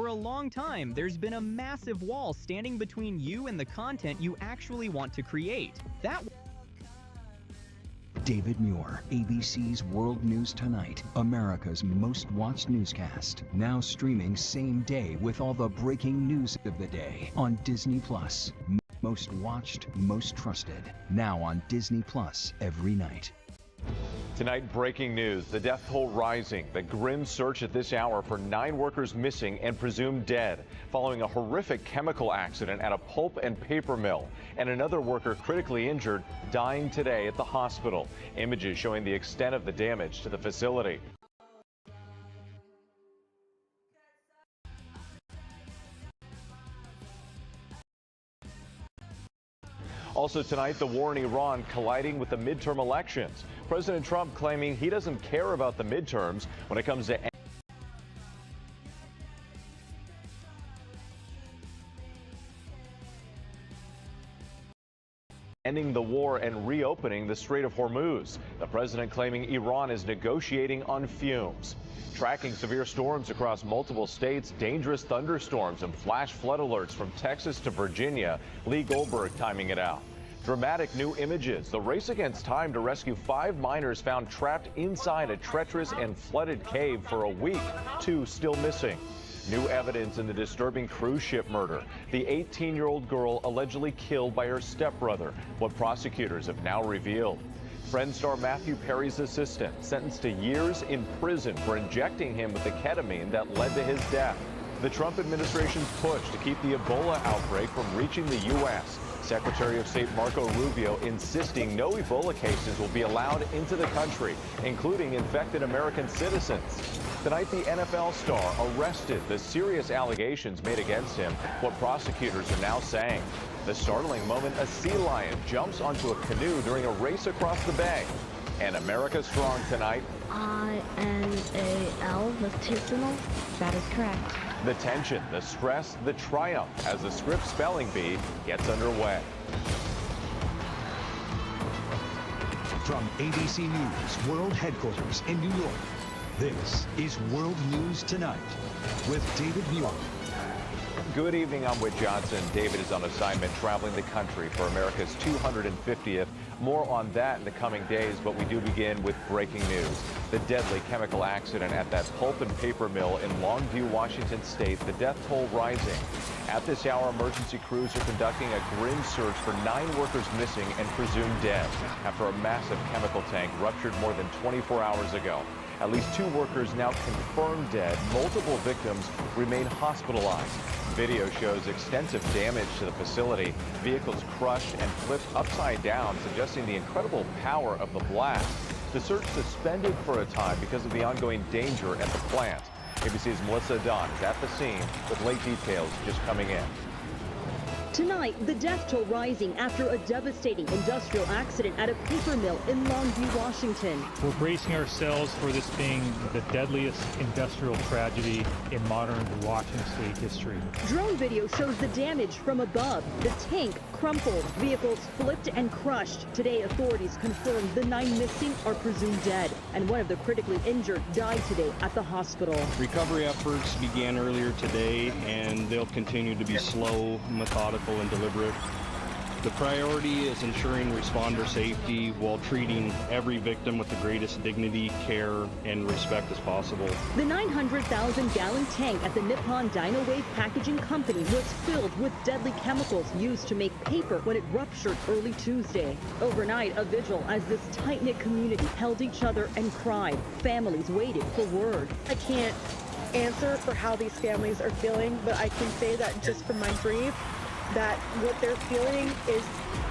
For a long time, there's been a massive wall standing between you and the content you actually want to create. David Muir, ABC's World News Tonight, America's most watched newscast. Now streaming same day with all the breaking news of the day on Disney Plus. Most watched, most trusted. Now on Disney Plus every night. Tonight, breaking news. The death toll rising. The grim search at this hour for 9 workers missing and presumed dead following a horrific chemical accident at a pulp and paper mill. And another worker critically injured, dying today at the hospital. Images showing the extent of the damage to the facility. Also tonight, the war in Iran colliding with the midterm elections. President Trump claiming he doesn't care about the midterms when it comes to ending the war and reopening the Strait of Hormuz. The president claiming Iran is negotiating on fumes. Tracking severe storms across multiple states, dangerous thunderstorms and flash flood alerts from Texas to Virginia. Lee Goldberg timing it out. Dramatic new images. The race against time to rescue 5 miners found trapped inside a treacherous and flooded cave for a week. 2 still missing. New evidence in the disturbing cruise ship murder. The 18-year-old girl allegedly killed by her stepbrother. What prosecutors have now revealed. Friends star Matthew Perry's assistant sentenced to years in prison for injecting him with the ketamine that led to his death. The Trump administration's push to keep the Ebola outbreak from reaching the U.S. Secretary of State Marco Rubio insisting no Ebola cases will be allowed into the country, including infected American citizens. Tonight, the NFL star arrested. The serious allegations made against him, what prosecutors are now saying. The startling moment, a sea lion jumps onto a canoe during a race across the bay. And America Strong tonight. INAL with 2 syllables? That is correct. The tension, the stress, the triumph as the Scripps Spelling Bee gets underway. From ABC News World Headquarters in New York, this is World News Tonight with David Muir. Good evening, I'm Whit Johnson. David is on assignment traveling the country for America's 250th. More on that in the coming days, but we do begin with breaking news. The deadly chemical accident at that pulp and paper mill in Longview, Washington State, the death toll rising. At this hour, emergency crews are conducting a grim search for 9 workers missing and presumed dead after a massive chemical tank ruptured more than 24 hours ago. At least 2 workers now confirmed dead. Multiple victims remain hospitalized. Video shows extensive damage to the facility. Vehicles crushed and flipped upside down, suggesting the incredible power of the blast. The search suspended for a time because of the ongoing danger at the plant. ABC's Melissa Dunn is at the scene with late details just coming in. Tonight, the death toll rising after a devastating industrial accident at a paper mill in Longview, Washington. We're bracing ourselves for this being the deadliest industrial tragedy in modern Washington State history. Drone video shows the damage from above. The tank crumpled, vehicles flipped and crushed. Today, authorities confirmed the 9 missing are presumed dead, and one of the critically injured died today at the hospital. Recovery efforts began earlier today, and they'll continue to be slow, methodical, and deliberate. The priority is ensuring responder safety while treating every victim with the greatest dignity, care, and respect as possible. The 900,000-gallon tank at the Nippon Dynawave Packaging Company was filled with deadly chemicals used to make paper when it ruptured early Tuesday. Overnight, a vigil as this tight-knit community held each other and cried. Families waited for word. I can't answer for how these families are feeling, but I can say that just from my grief, that what they're feeling is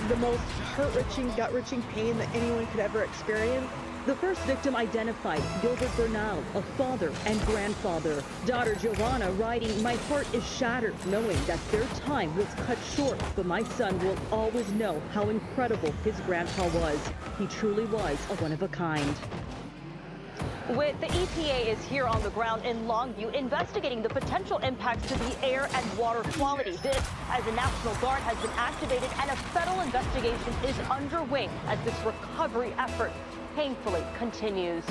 the most heart-wrenching, gut-wrenching pain that anyone could ever experience. The first victim identified, Gilbert Bernal, a father and grandfather. Daughter Giovanna writing, "My heart is shattered knowing that their time was cut short, but my son will always know how incredible his grandpa was. He truly was a one of a kind." The EPA is here on the ground in Longview investigating the potential impacts to the air and water quality. This as the National Guard has been activated and a federal investigation is underway as this recovery effort painfully continues.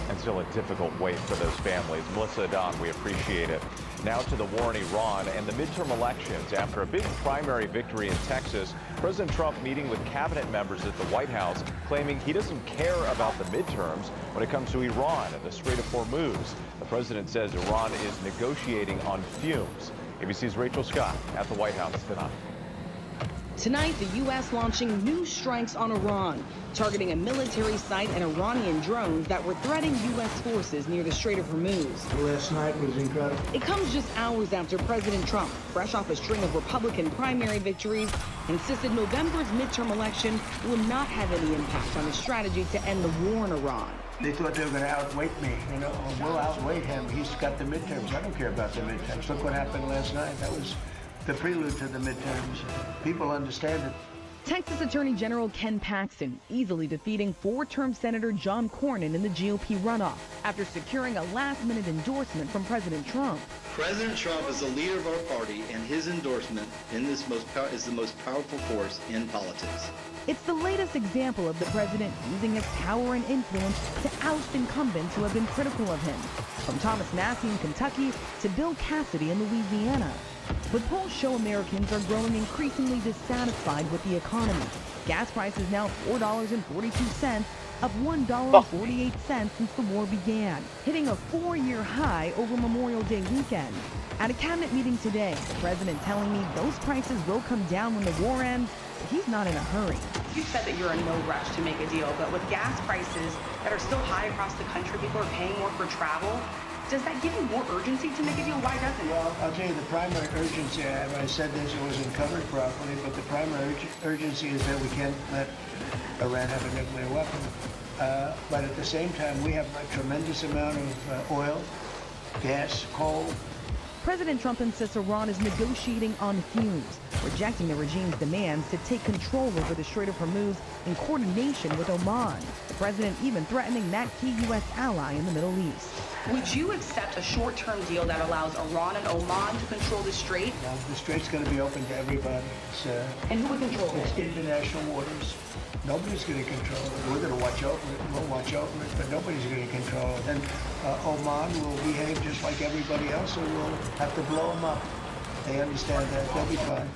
And still a difficult wait for those families. Melissa Don, we appreciate it. Now to the war in Iran and the midterm elections. After a big primary victory in Texas, President Trump meeting with cabinet members at the White House, claiming he doesn't care about the midterms when it comes to Iran and the Strait of Hormuz. The president says Iran is negotiating on fumes. ABC's Rachel Scott at the White House tonight. Tonight, the U.S. launching new strikes on Iran, targeting a military site and Iranian drones that were threatening U.S. forces near the Strait of Hormuz. Last night was incredible. It comes just hours after President Trump, fresh off a string of Republican primary victories, insisted November's midterm election will not have any impact on his strategy to end the war in Iran. They thought they were going to outweight me, we'll outweigh him. He's got the midterms. I don't care about the midterms. Look what happened last night. That was the prelude to the midterms. People understand it. Texas Attorney General Ken Paxton easily defeating four-term Senator John Cornyn in the GOP runoff after securing a last-minute endorsement from President Trump. President Trump is the leader of our party, and his endorsement in this is the most powerful force in politics. It's the latest example of the president using his power and influence to oust incumbents who have been critical of him, from Thomas Massie in Kentucky to Bill Cassidy in Louisiana. But polls show Americans are growing increasingly dissatisfied with the economy. Gas prices now $4.42, up $1.48 since the war began, hitting a 4-year high over Memorial Day weekend. At a cabinet meeting today, the president telling me those prices will come down when the war ends, but he's not in a hurry. You said that you're in no rush to make a deal, but with gas prices that are still high across the country, people are paying more for travel. Does that give you more urgency to make a deal? Why doesn't it? Well, I'll tell you, the primary urgency, I said this, it wasn't covered properly, but the primary urgency is that we can't let Iran have a nuclear weapon. But at the same time, we have a tremendous amount of oil, gas, coal. President Trump insists Iran is negotiating on fumes, rejecting the regime's demands to take control over the Strait of Hormuz in coordination with Oman. The president even threatening that key U.S. ally in the Middle East. Would you accept a short-term deal that allows Iran and Oman to control the strait? No, the strait's going to be open to everybody. And who would control it? It's international waters. Nobody's going to control it. We're going to watch over it. We'll watch over it, but nobody's going to control it. And Oman will behave just like everybody else, and we'll have to blow them up. They understand that. They'll be fine.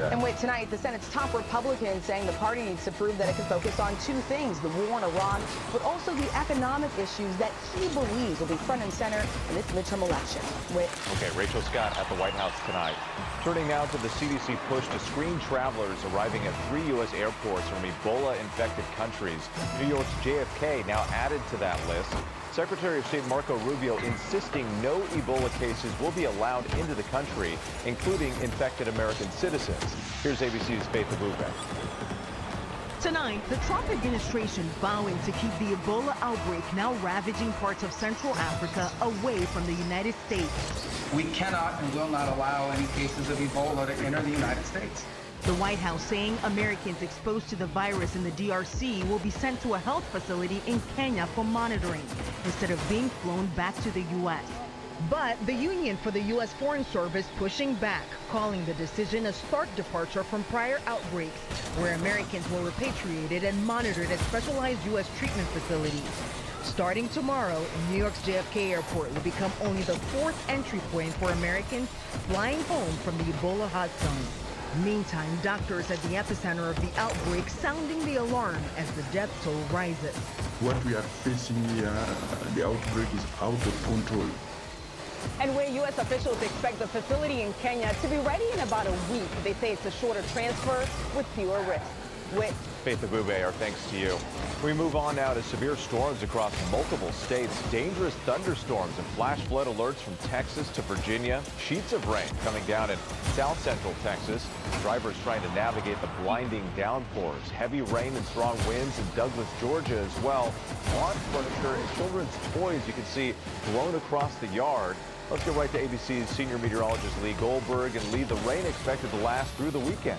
And wait, tonight, the Senate's top Republican saying the party needs to prove that it can focus on two things, the war in Iran, but also the economic issues that he believes will be front and center in this midterm election. Okay, Rachel Scott at the White House tonight. Turning now to the CDC push to screen travelers arriving at 3 U.S. airports from Ebola-infected countries. New York's JFK now added to that list. Secretary of State Marco Rubio insisting no Ebola cases will be allowed into the country, including infected American citizens. Here's ABC's Faith Abube. Tonight, the Trump administration vowing to keep the Ebola outbreak now ravaging parts of Central Africa away from the United States. We cannot and will not allow any cases of Ebola to enter the United States. The White House saying Americans exposed to the virus in the DRC will be sent to a health facility in Kenya for monitoring instead of being flown back to the U.S. But the Union for the U.S. Foreign Service pushing back, calling the decision a stark departure from prior outbreaks where Americans were repatriated and monitored at specialized U.S. treatment facilities. Starting tomorrow, New York's JFK Airport will become only the 4th entry point for Americans flying home from the Ebola hot zone. Meantime, doctors at the epicenter of the outbreak sounding the alarm as the death toll rises. What we are facing here, the outbreak is out of control. And where U.S. officials expect the facility in Kenya to be ready in about a week, they say it's a shorter transfer with fewer risks. Faith Abube, our thanks to you. We move on now to severe storms across multiple states, dangerous thunderstorms and flash flood alerts from Texas to Virginia, sheets of rain coming down in south central Texas. Drivers trying to navigate the blinding downpours, heavy rain and strong winds in Douglas, Georgia as well. Lawn furniture and children's toys you can see blown across the yard. Let's get right to ABC's senior meteorologist Lee Goldberg. And Lee, the rain expected to last through the weekend.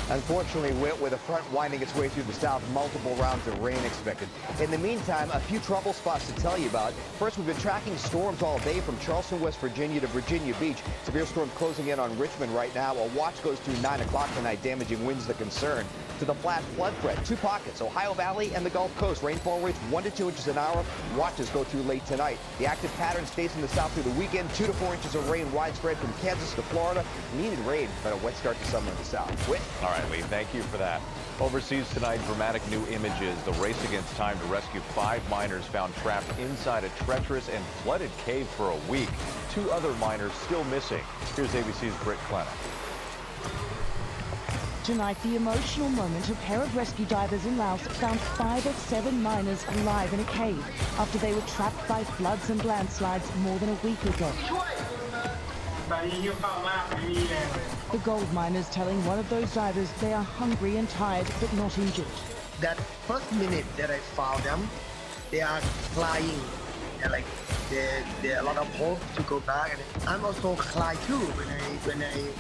Unfortunately, with the front winding its way through the south, multiple rounds of rain expected. In the meantime, a few trouble spots to tell you about. First, we've been tracking storms all day from Charleston, West Virginia to Virginia Beach. Severe storms closing in on Richmond right now. A watch goes through 9 o'clock tonight, damaging winds the concern. To the flash flood threat, 2 pockets, Ohio Valley and the Gulf Coast. Rainfall rates 1 to 2 inches an hour. Watches go through late tonight. The active pattern stays in the south through the weekend. 2 to 4 inches of rain widespread from Kansas to Florida. Needed rain, but a wet start to summer in the south. Whit. All right, Lee, thank you for that. Overseas tonight, dramatic new images. The race against time to rescue 5 miners found trapped inside a treacherous and flooded cave for a week. 2 other miners still missing. Here's ABC's Britt Clenna. Tonight, the emotional moment. A pair of rescue divers in Laos found 5 of 7 miners alive in a cave after they were trapped by floods and landslides more than a week ago. The gold miners telling one of those divers they are hungry and tired but not injured. That first minute that I found them, they are flying. They're like, there's a lot of hope to go back. And I'm also crying too when I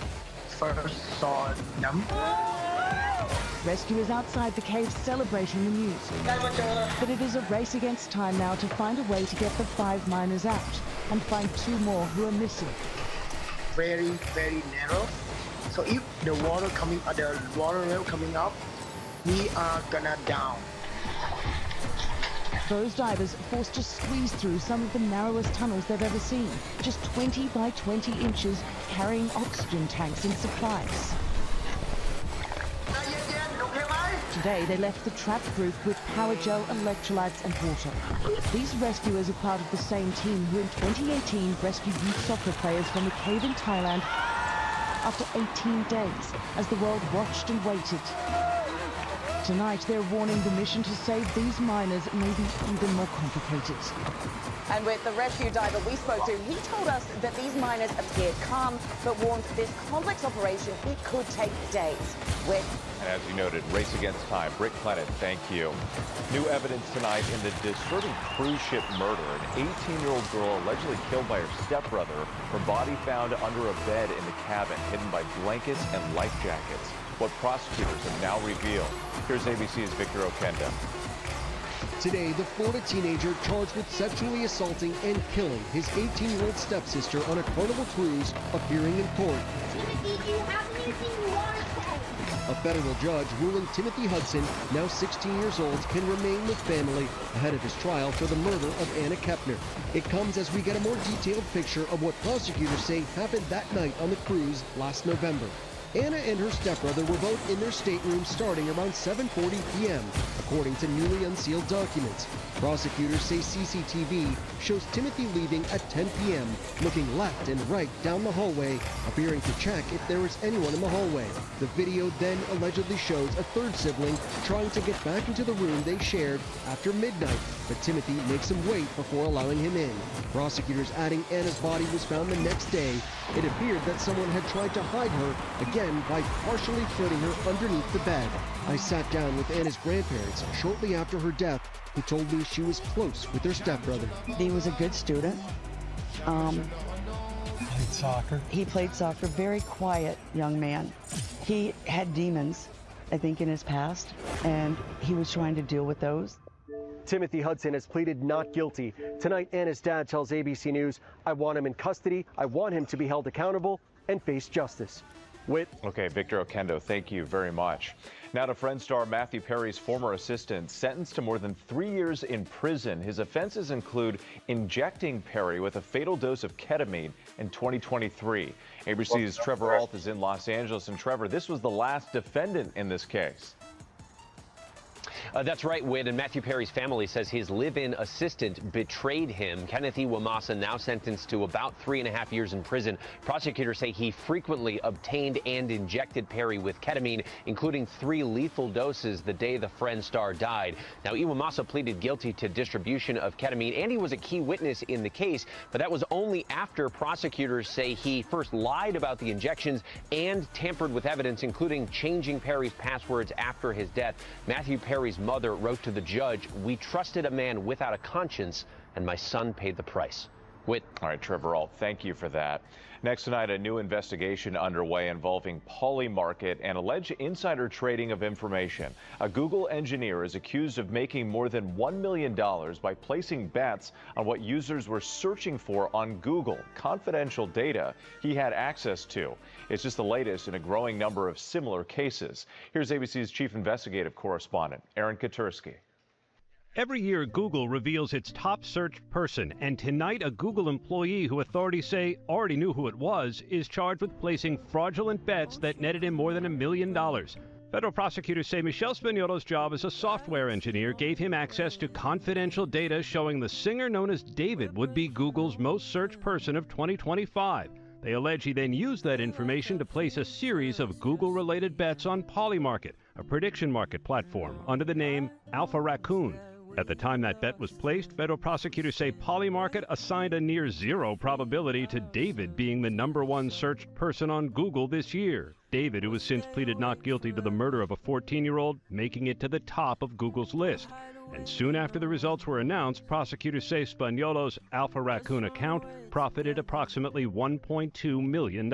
first saw them. Rescuers outside the cave celebrating the news. But it is a race against time now to find a way to get the 5 miners out and find 2 more who are missing. Very, very narrow. So if the water rail coming up, we are gonna down. Those divers forced to squeeze through some of the narrowest tunnels they've ever seen, just 20 by 20 inches, carrying oxygen tanks and supplies. Today, they left the trapped group with power gel, electrolytes and water. These rescuers are part of the same team who in 2018 rescued youth soccer players from the cave in Thailand after 18 days as the world watched and waited. Tonight, they're warning the mission to save these miners may be even more complicated. And with the rescue diver we spoke to, he told us that these miners appeared calm, but warned this complex operation, it could take days. And as you noted, race against time. Britt Clenna, thank you. New evidence tonight in the disturbing cruise ship murder. An 18-year-old girl allegedly killed by her stepbrother. Her body found under a bed in the cabin, hidden by blankets and life jackets. What prosecutors have now revealed. Here's ABC's Victor Okenda. Today, the Florida teenager charged with sexually assaulting and killing his 18-year-old stepsister on a Carnival cruise appearing in court. A federal judge ruling Timothy Hudson, now 16 years old, can remain with family ahead of his trial for the murder of Anna Kepner. It comes as we get a more detailed picture of what prosecutors say happened that night on the cruise last November. Anna and her stepbrother were both in their stateroom starting around 7:40 p.m., according to newly unsealed documents. Prosecutors say CCTV shows Timothy leaving at 10 p.m., looking left and right down the hallway, appearing to check if there was anyone in the hallway. The video then allegedly shows a third sibling trying to get back into the room they shared after midnight, but Timothy makes him wait before allowing him in. Prosecutors adding Anna's body was found the next day. It appeared that someone had tried to hide her, again by partially putting her underneath the bed. I sat down with Anna's grandparents shortly after her death, who told me she was close with her stepbrother. He was a good student. Played soccer. He played soccer, very quiet young man. He had demons, I think, in his past, and he was trying to deal with those. Timothy Hudson has pleaded not guilty. Tonight, Anna's dad tells ABC News, I want him in custody, I want him to be held accountable and face justice. Whit. Okay, Victor Okendo, thank you very much. Now to Friends star Matthew Perry's former assistant, sentenced to more than 3 years in prison. His offenses include injecting Perry with a fatal dose of ketamine in 2023. ABC's Trevor Ault is in Los Angeles. And Trevor, this was the last defendant in this case. That's right, Whit, and Matthew Perry's family says his live-in assistant betrayed him. Kenneth Iwamasa now sentenced to about 3.5 years in prison. Prosecutors say he frequently obtained and injected Perry with ketamine, including 3 lethal doses the day the Friends star died. Now, Iwamasa pleaded guilty to distribution of ketamine, and he was a key witness in the case, but that was only after prosecutors say he first lied about the injections and tampered with evidence, including changing Perry's passwords after his death. Matthew Perry's mother wrote to the judge, "We trusted a man without a conscience, and my son paid the price." Whit. All right, Trevor Ault, thank you for that. Next tonight, a new investigation underway involving Polymarket and alleged insider trading of information. A Google engineer is accused of making more than $1 million by placing bets on what users were searching for on Google, confidential data he had access to. It's just the latest in a growing number of similar cases. Here's ABC's chief investigative correspondent, Aaron Katersky. Every year, Google reveals its top searched person, and tonight a Google employee who authorities say already knew who it was is charged with placing fraudulent bets that netted him more than $1 million. Federal prosecutors say Michelle Spagnuolo's job as a software engineer gave him access to confidential data showing the singer known as David would be Google's most searched person of 2025. They allege he then used that information to place a series of Google-related bets on Polymarket, a prediction market platform, under the name Alpha Raccoon. At the time that bet was placed, federal prosecutors say Polymarket assigned a near zero probability to David being the #1 searched person on Google this year. David, who has since pleaded not guilty to the murder of a 14-year-old, making it to the top of Google's list. And soon after the results were announced, prosecutors say Spagnuolo's Alpha Raccoon account profited approximately $1.2 million.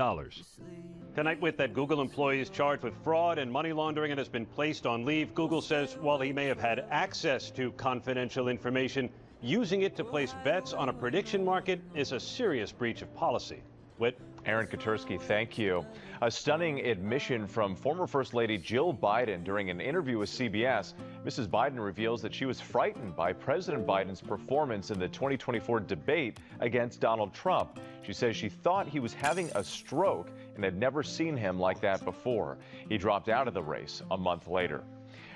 Tonight, with that Google employee is charged with fraud and money laundering and has been placed on leave. Google says while he may have had access to confidential information, using it to place bets on a prediction market is a serious breach of policy. Whit. Aaron Katersky, thank you. A stunning admission from former First Lady Jill Biden during an interview with CBS. Mrs. Biden reveals that she was frightened by President Biden's performance in the 2024 debate against Donald Trump. She says she thought he was having a stroke and had never seen him like that before. He dropped out of the race a month later.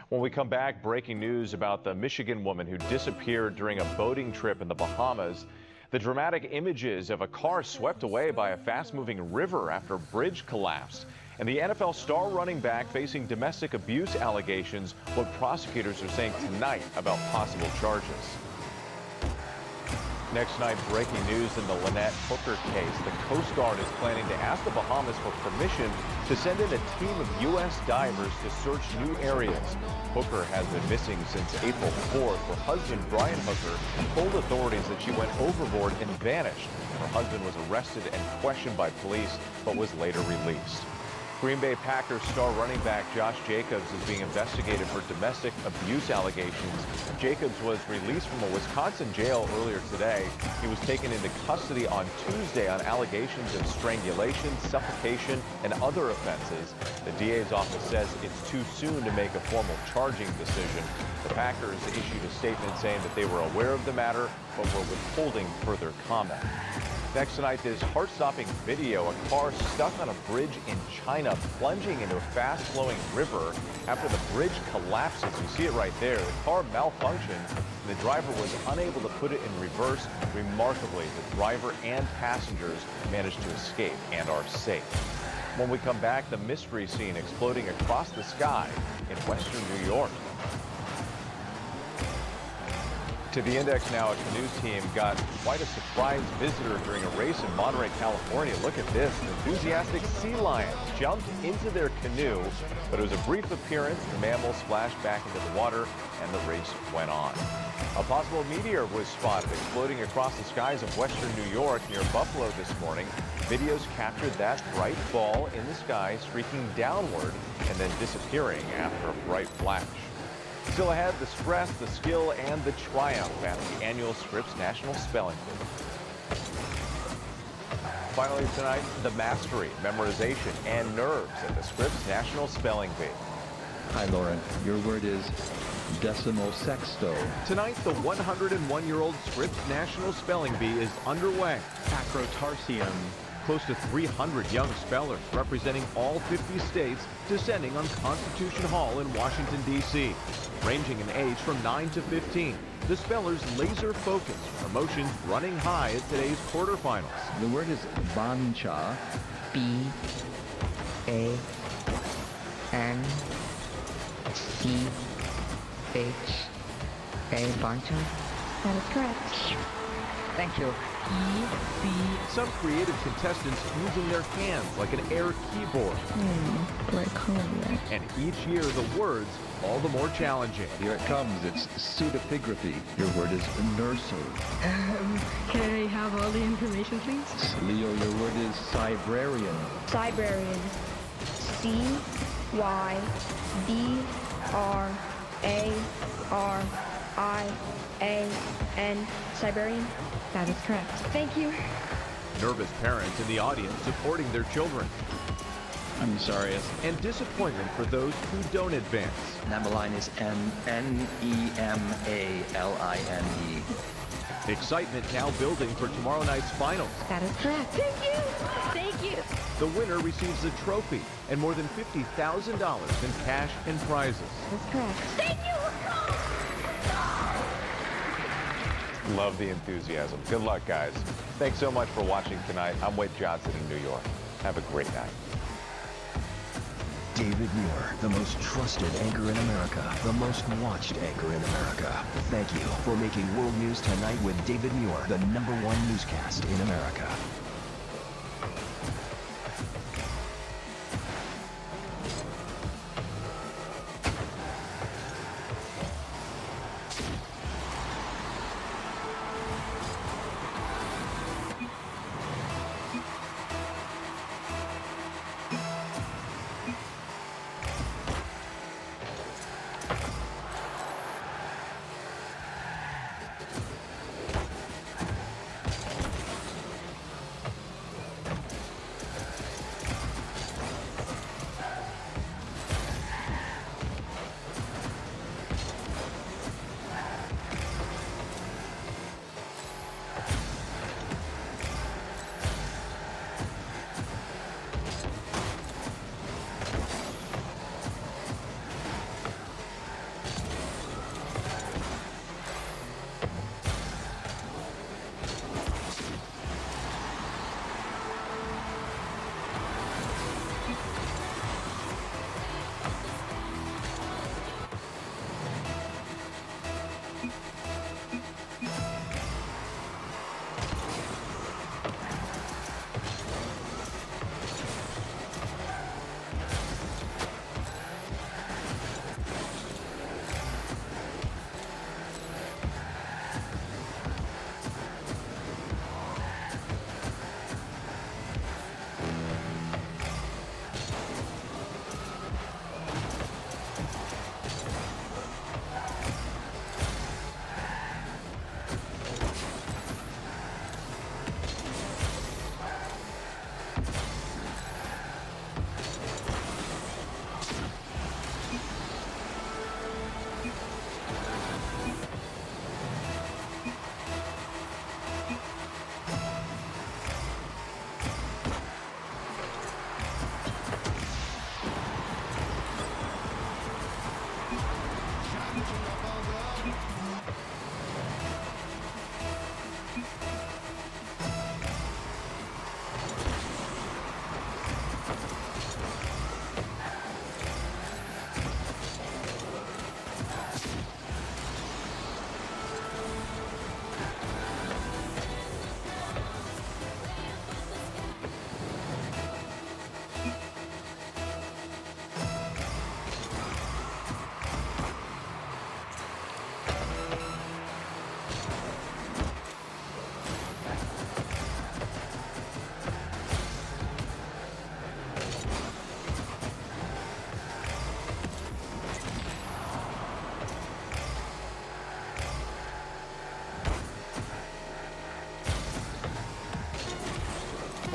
When we come back, breaking news about the Michigan woman who disappeared during a boating trip in the Bahamas. The dramatic images of a car swept away by a fast-moving river after a bridge collapsed. And the NFL star running back facing domestic abuse allegations, what prosecutors are saying tonight about possible charges. Next night, breaking news in the Lynette Hooker case. The Coast Guard is planning to ask the Bahamas for permission to send in a team of U.S. divers to search new areas. Hooker has been missing since April 4th. Her husband, Brian Hooker, told authorities that she went overboard and vanished. Her husband was arrested and questioned by police, but was later released. Green Bay Packers star running back Josh Jacobs is being investigated for domestic abuse allegations. Jacobs was released from a Wisconsin jail earlier today. He was taken into custody on Tuesday on allegations of strangulation, suffocation, and other offenses. The DA's office says it's too soon to make a formal charging decision. The Packers issued a statement saying that they were aware of the matter, but were withholding further comment. Next tonight, this heart-stopping video, a car stuck on a bridge in China plunging into a fast-flowing river after the bridge collapses. You see it right there. The car malfunctioned, and the driver was unable to put it in reverse. Remarkably, the driver and passengers managed to escape and are safe. When we come back, the mystery scene exploding across the sky in western New York. To the index now, a canoes team got quite a surprise visitor during a race in Monterey, California. Look at this. Enthusiastic sea lions jumped into their canoe, but it was a brief appearance. The mammal splashed back into the water, and the race went on. A possible meteor was spotted exploding across the skies of western New York near Buffalo this morning. Videos captured that bright ball in the sky streaking downward and then disappearing after a bright flash. Still ahead, the stress, the skill, and the triumph at the annual Scripps National Spelling Bee. Finally tonight, the mastery, memorization, and nerves at the Scripps National Spelling Bee. Hi, Lauren. Your word is decimal sexto. Tonight, the 101-year-old Scripps National Spelling Bee is underway. Acrotarsium. Close to 300 young spellers representing all 50 states descending on Constitution Hall in Washington, D.C., ranging in age from 9 to 15. The spellers laser focused, emotions running high at today's quarterfinals. The word is bancha. B-A-N-C-H-A, bancha. That is correct. Thank you. Some creative contestants using their hands like an air keyboard. Like home, And each year the words all the more challenging. Here it comes. It's pseudepigraphy. Your word is nursery. Can I have all the information, please? Leo, your word is cybrarian. Cybrarian. C-Y-B-R-A-R-I-A-N. Cybrarian? That is correct. Thank you. Nervous parents in the audience supporting their children. I'm sorry. And disappointment for those who don't advance. Number line is N-E-M-A-L-I-N-E. Excitement now building for tomorrow night's finals. That is correct. Thank you. Thank you. The winner receives a trophy and more than $50,000 in cash and prizes. That is correct. Thank you. Love the enthusiasm. Good luck, guys. Thanks so much for watching tonight. I'm Wade Johnson in New York. Have a great night. David Muir, the most trusted anchor in America, the most watched anchor in America. Thank you for making World News Tonight with David Muir the #1 newscast in America.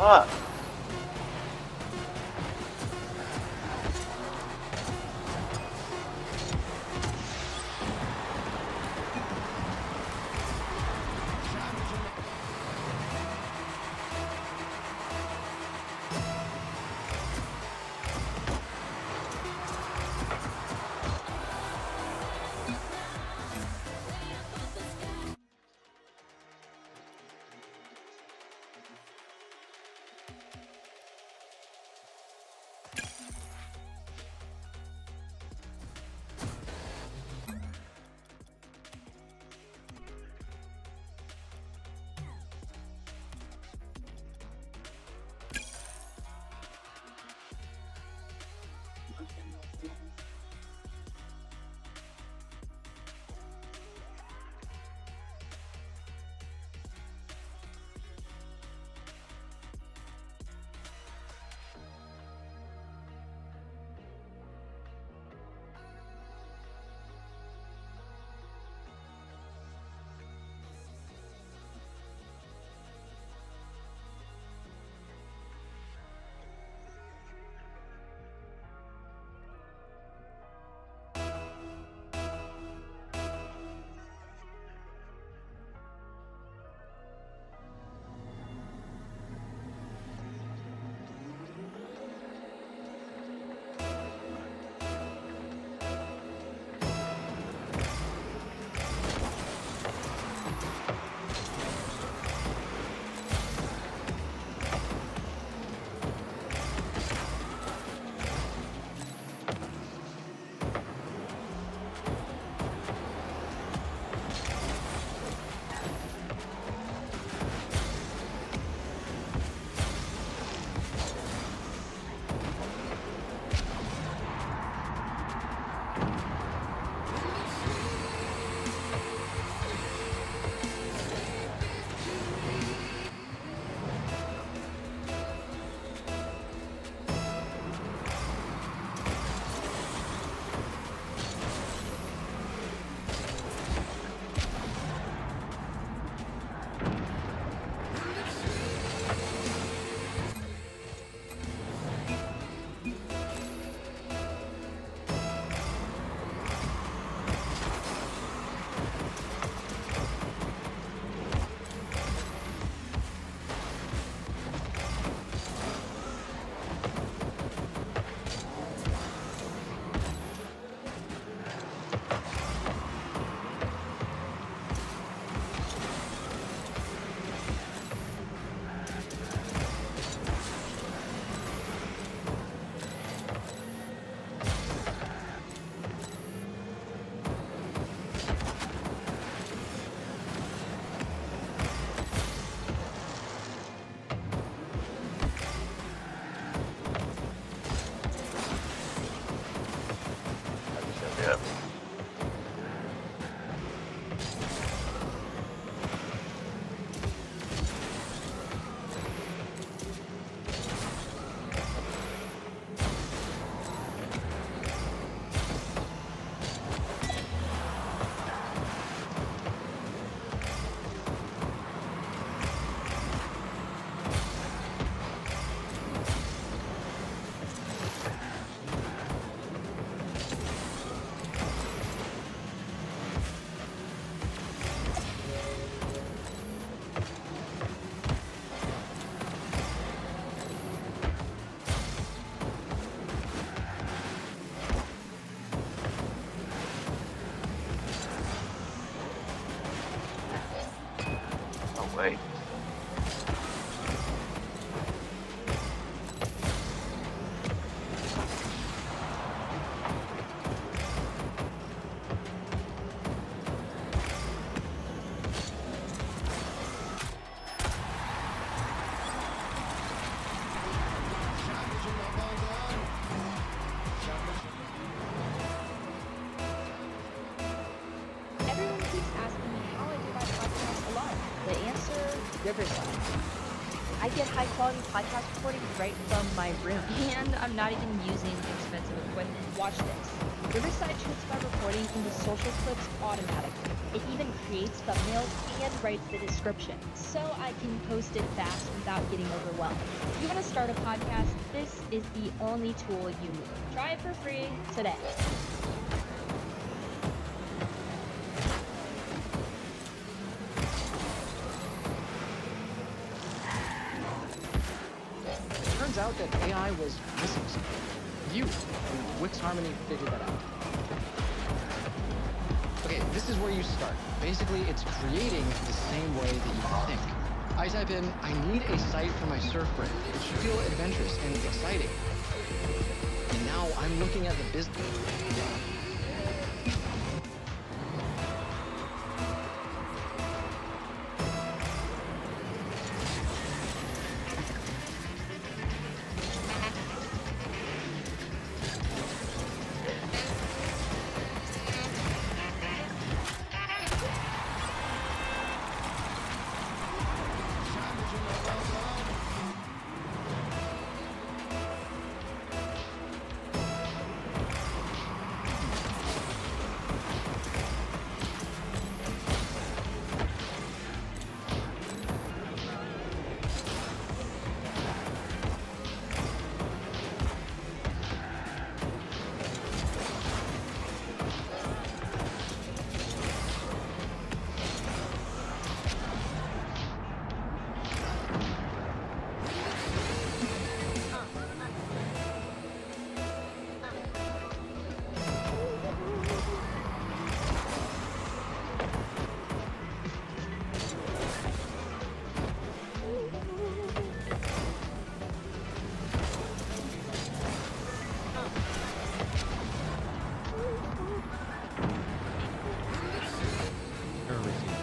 Fuck. way. Everyone keeps asking me how I do my podcast alone. The answer, Riverside. I get high quality podcast recording right from my room. And I'm not even using expensive equipment. Watch this. Riverside shoots my recording into social clips automatically. It even creates thumbnails and writes the description, so I can post it fast without getting overwhelmed. If you want to start a podcast, this is the only tool you need. Try it for free today. It turns out that AI was missing something. You, and Wix Harmony figured that out. Okay, this is where you start. Basically, it's creating the same way that you think. I type in, I need a site for my surf brand. It should feel adventurous and exciting. And now I'm looking at the business.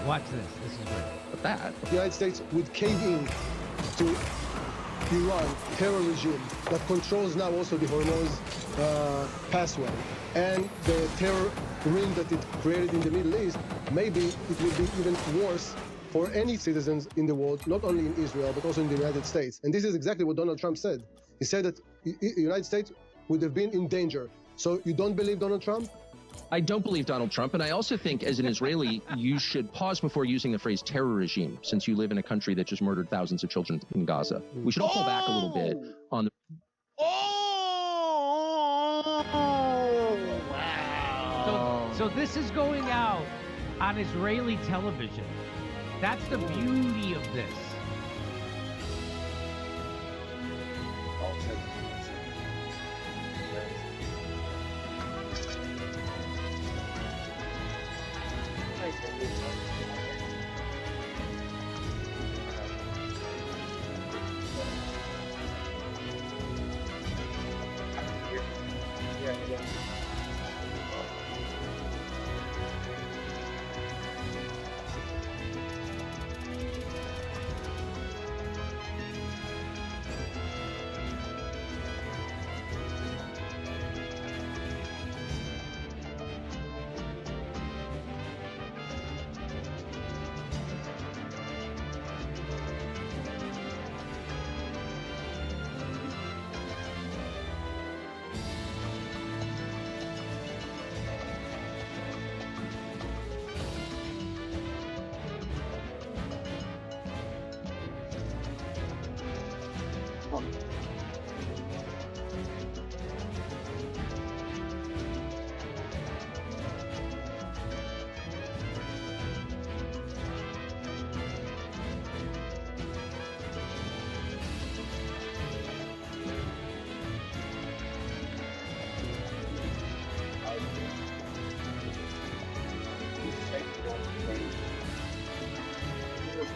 Watch this. This is great. But that the United States would cave in to Iran terror regime that controls now also the Hormuz passway and the terror ring that it created in the Middle East. Maybe it will be even worse for any citizens in the world, not only in Israel, but also in the United States. And this is exactly what Donald Trump said. He said that the United States would have been in danger. So you don't believe Donald Trump? I don't believe Donald Trump, and I also think as an Israeli, you should pause before using the phrase terror regime, since you live in a country that just murdered thousands of children in Gaza. We should all pull back a little bit on the... Wow. So this is going out on Israeli television. That's the beauty of this.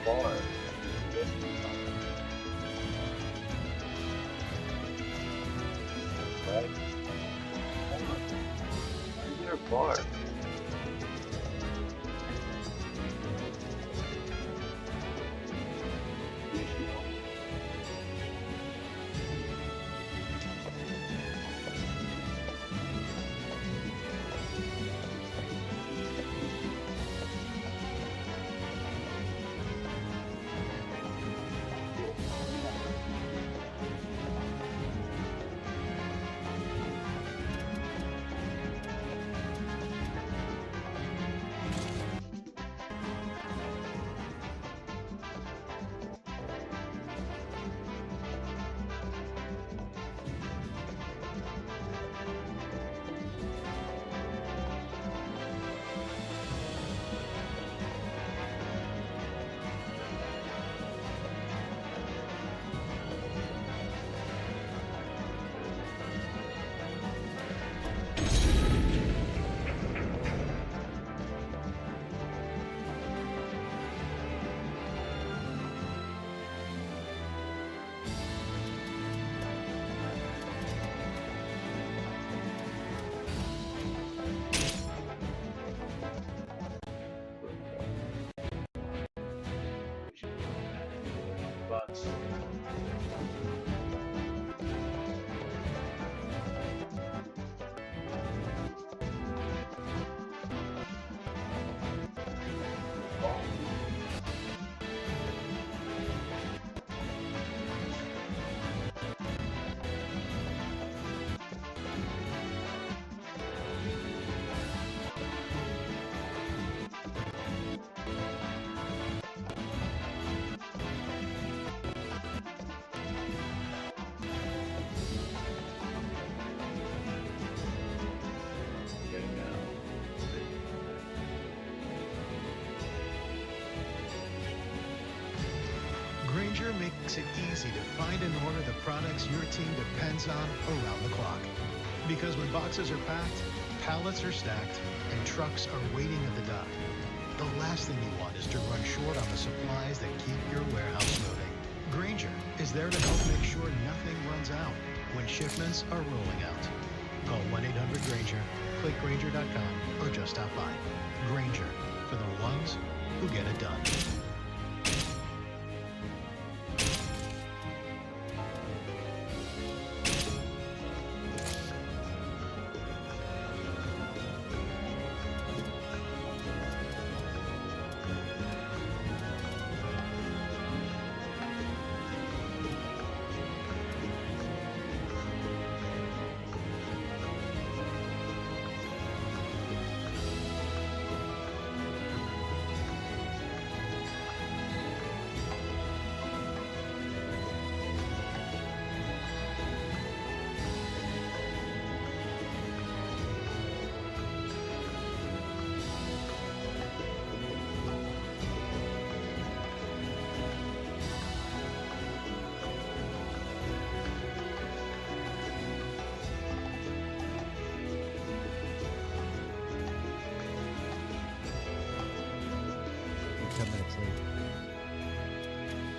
Bar. far. Grainger makes it easy to find and order the products your team depends on around the clock. Because when boxes are packed, pallets are stacked, and trucks are waiting at the dock, the last thing you want is to run short on the supplies that keep your warehouse moving. Grainger is there to help make sure nothing runs out when shipments are rolling out. Call 1-800-GRAINGER, click Grainger.com, or just stop by. Grainger, for the ones who get it done.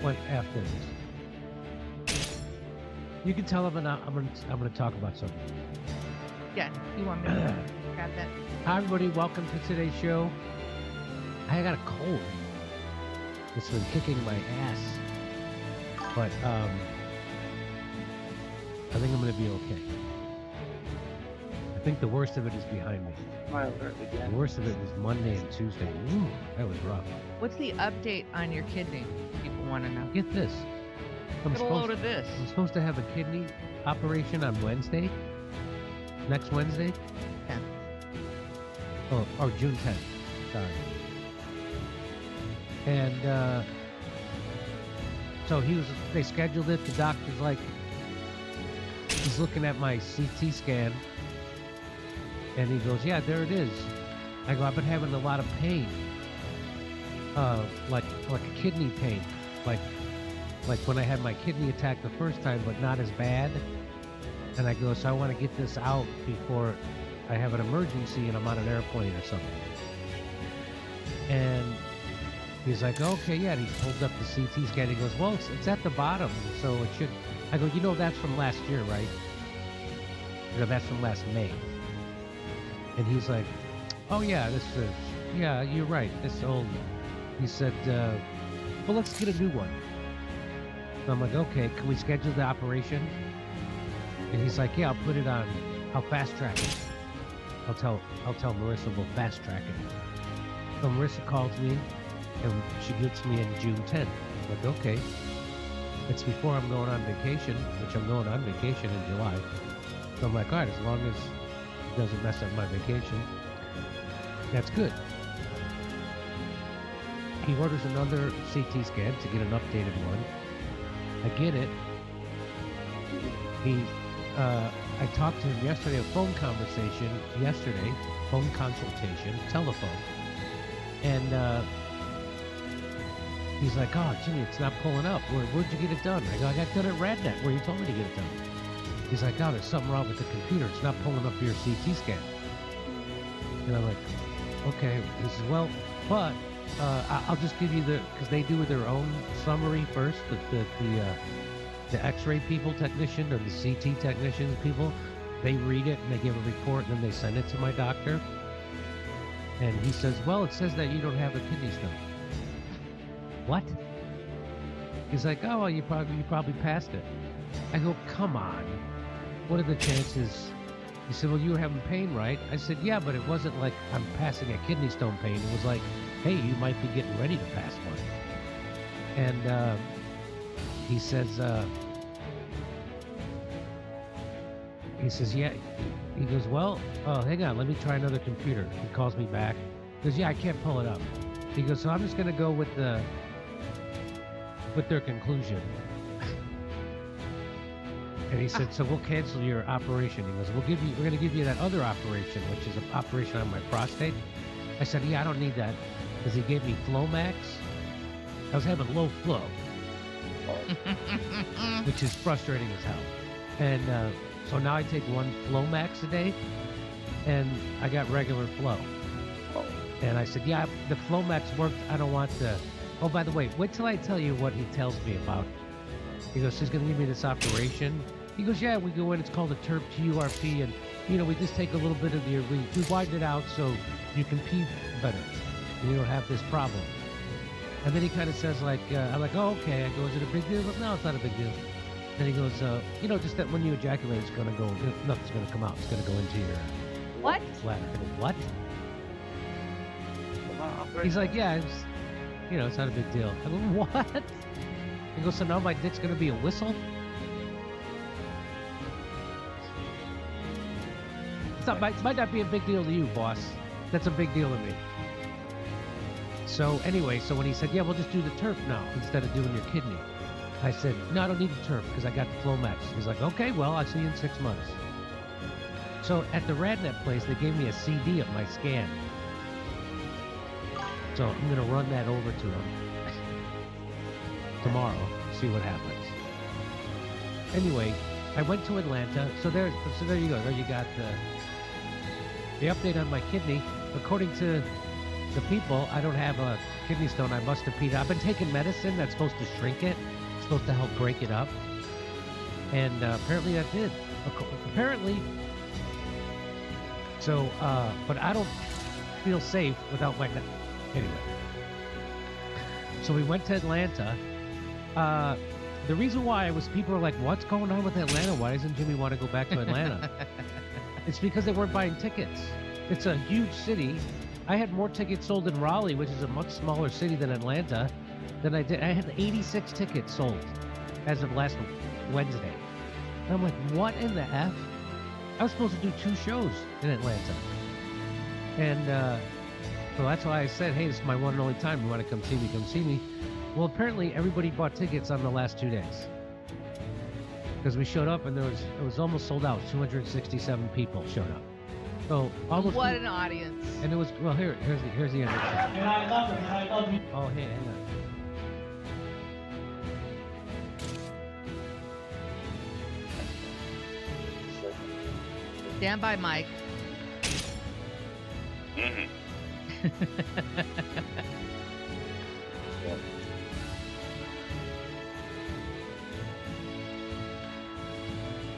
Went after this. You can tell them, and I'm gonna talk about something. Yeah, you want me to grab that? Hi everybody, welcome to today's show. I got a cold. It's been kicking my ass, but I think I'm gonna be okay. I think the worst of it is behind me. The worst of it was Monday and Tuesday. Ooh, that was rough. What's the update on your kidney? People want to know. Get this. Get a load of this. I'm supposed to have a kidney operation on Wednesday. Next Wednesday? 10th. Oh, or June 10th. Sorry. And so they scheduled it. The doctor's like, he's looking at my CT scan. And he goes, yeah, there it is. I go, I've been having a lot of pain. Like a kidney pain. Like when I had my kidney attack the first time, but not as bad. And I go, so I want to get this out before I have an emergency and I'm on an airplane or something. And he's like, okay, yeah. And he holds up the CT scan. He goes, well, it's at the bottom, so it should. I go, that's from last year, right? That's from last May. And he's like, oh yeah, this is, yeah, you're right. This old. He said, well, let's get a new one. So I'm like, okay, can we schedule the operation? And he's like, yeah, I'll put it on. I'll fast track it. I'll tell Marissa we'll fast track it. So Marissa calls me, and she gets me in June 10th. I'm like, okay. It's before I'm going on vacation, which I'm going on vacation in July. So I'm like, all right, as long as it doesn't mess up my vacation, that's good. He orders another CT scan to get an updated one. I get it. I talked to him yesterday, a phone conversation yesterday, phone consultation, telephone. And he's like, oh, Jimmy, it's not pulling up. Where'd you get it done? I go, I got it done at RadNet, where you told me to get it done. He's like, oh, there's something wrong with the computer. It's not pulling up your CT scan. And I'm like, okay. He says, well, but I'll just give you because they do their own summary first, the X-ray people technician or the CT technicians people, they read it and they give a report and then they send it to my doctor. And he says, well, it says that you don't have a kidney stone. What? He's like, oh, well, you probably passed it. I go, come on. What are the chances? He said, well, you were having pain, right? I said, yeah, but it wasn't like I'm passing a kidney stone pain. It was like, hey, you might be getting ready to pass one. And he says, yeah. He goes, well, oh, hang on, let me try another computer. He calls me back. He goes, yeah, I can't pull it up. He goes, so I'm just going to go with their conclusion. And he said, so we'll cancel your operation. He goes, we're going to give you that other operation, which is an operation on my prostate. I said, yeah, I don't need that. Because he gave me Flomax. I was having low flow, which is frustrating as hell. And so now I take one Flomax a day, and I got regular flow. And I said, yeah, the Flomax worked. I don't want the... Oh, by the way, wait till I tell you what he tells me about. He goes, he's going to give me this operation. He goes, yeah, we go in. It's called a TURP, T-U-R-P, and, we just take a little bit of we widen it out so you can pee better. And you don't have this problem. And then he kind of says, like, I'm like, oh, okay. I go, is it a big deal? He goes, no, it's not a big deal. Then he goes, just that when you ejaculate, it's going to go, nothing's going to come out. It's going to go into your what? bladder. I go, what? He's like, yeah, it's not a big deal. I go, what? He goes, so now my dick's going to be a whistle? It's not, might not be a big deal to you, boss. That's a big deal to me. So anyway, so when he said, yeah, we'll just do the TURP now instead of doing your kidney. I said, no, I don't need the TURP because I got the Flomax. He's like, okay, well, I'll see you in 6 months. So at the RadNet place, they gave me a CD of my scan. So I'm going to run that over to him tomorrow, see what happens. Anyway, I went to Atlanta. So there you go. There you got the update on my kidney. According to the people, I don't have a kidney stone. I must have peed. I've been taking medicine that's supposed to shrink it. It's supposed to help break it up. And apparently that did. Apparently. So, but I don't feel safe without my... Anyway. So we went to Atlanta. The reason why people are like, what's going on with Atlanta? Why doesn't Jimmy want to go back to Atlanta? It's because they weren't buying tickets. It's a huge city. I had more tickets sold in Raleigh, which is a much smaller city than Atlanta, than I did. I had 86 tickets sold as of last Wednesday. And I'm like, what in the F? I was supposed to do 2 shows in Atlanta. And so that's why I said, hey, this is my one and only time. You want to come see me, come see me. Well, apparently everybody bought tickets on the last 2 days. Because we showed up and it was almost sold out. 267 people showed up. So almost. What an audience! And it was here's the end. And I love it. I love you. Oh, hey, hang on. Stand by, Mike.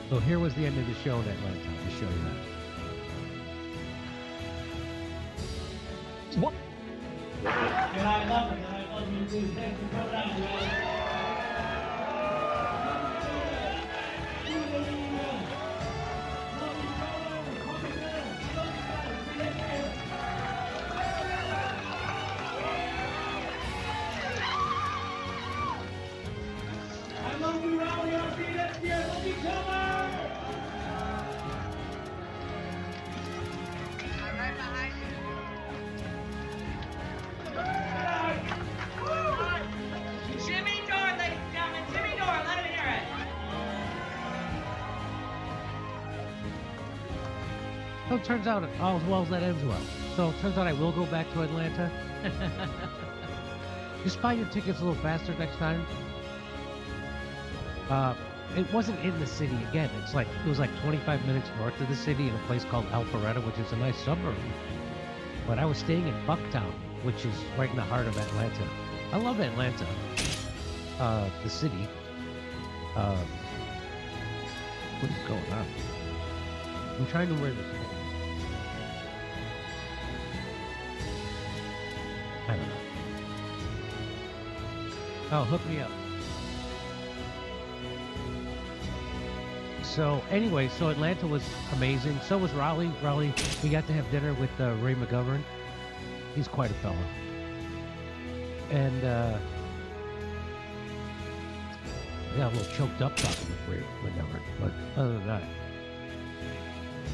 So here was the end of the show in Atlanta. I'll just show you that. I love it. I love you too. Thanks for coming out today. I love you, Rowdy. I'll see you next year. Love you, Comer. Jimmy Dore, ladies and gentlemen. Jimmy Dore, let him hear it. So it turns out all as well as that ends well. So it turns out I will go back to Atlanta. Just buy your tickets a little faster next time. It wasn't in the city again. It was like 25 minutes north of the city in a place called Alpharetta, which is a nice suburb. But I was staying in Bucktown, which is right in the heart of Atlanta. I love Atlanta, the city. What is going on? I'm trying to wear this. I don't know. Oh, hook me up. So anyway, so Atlanta was amazing. So was Raleigh. Raleigh, we got to have dinner with Ray McGovern. He's quite a fellow. And got a little choked up talking with Ray McGovern. But other than that.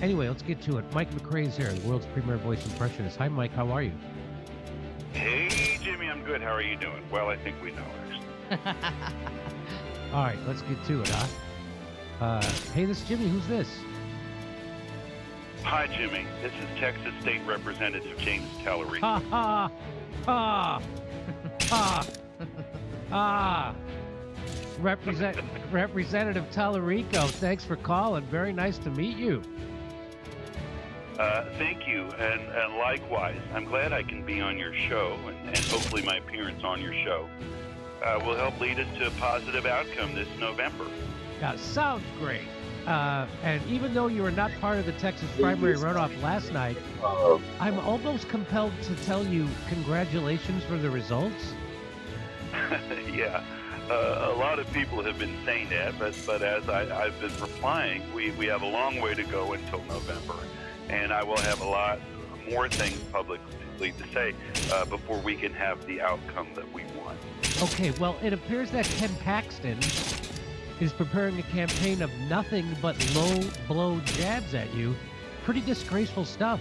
Anyway, let's get to it. Mike McRae's here, the world's premier voice impressionist. Hi, Mike. How are you? Hey, Jimmy. I'm good. How are you doing? Well, I think we know, actually. All right, let's get to it, huh? Hey, this is Jimmy. Who's this? Hi, Jimmy. This is Texas State Representative James Tallarico. Ha ha ha ha. Representative Tallarico, thanks for calling. Very nice to meet you. Thank you, and likewise. I'm glad I can be on your show, and hopefully my appearance on your show will help lead us to a positive outcome this November. Yeah, sounds great. And even though you were not part of the Texas primary runoff last night, I'm almost compelled to tell you congratulations for the results. Yeah, a lot of people have been saying that, but as I've been replying, we have a long way to go until November, and I will have a lot more things publicly to say before we can have the outcome that we want. Okay, well, it appears that Ken Paxton is preparing a campaign of nothing but low-blow jabs at you. Pretty disgraceful stuff.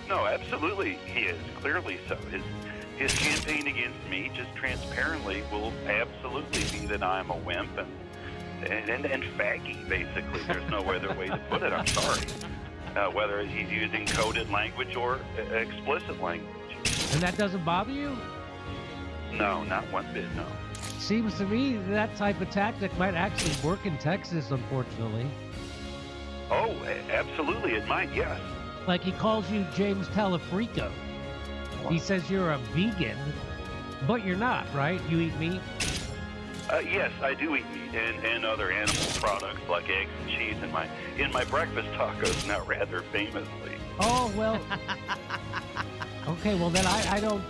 No, absolutely he is. Clearly so. His campaign against me, just transparently, will absolutely be that I'm a wimp and faggy, basically. There's no other way to put it. I'm sorry. Whether he's using coded language or explicit language. And that doesn't bother you? No, not one bit, no. Seems to me that type of tactic might actually work in Texas, unfortunately. Oh, absolutely, it might, yes. Like he calls you James Tallarico. He says you're a vegan, but you're not, right? You eat meat? Yes, I do eat meat and other animal products like eggs and cheese in my breakfast tacos, not rather famously. Oh, well. Okay, well then I don't...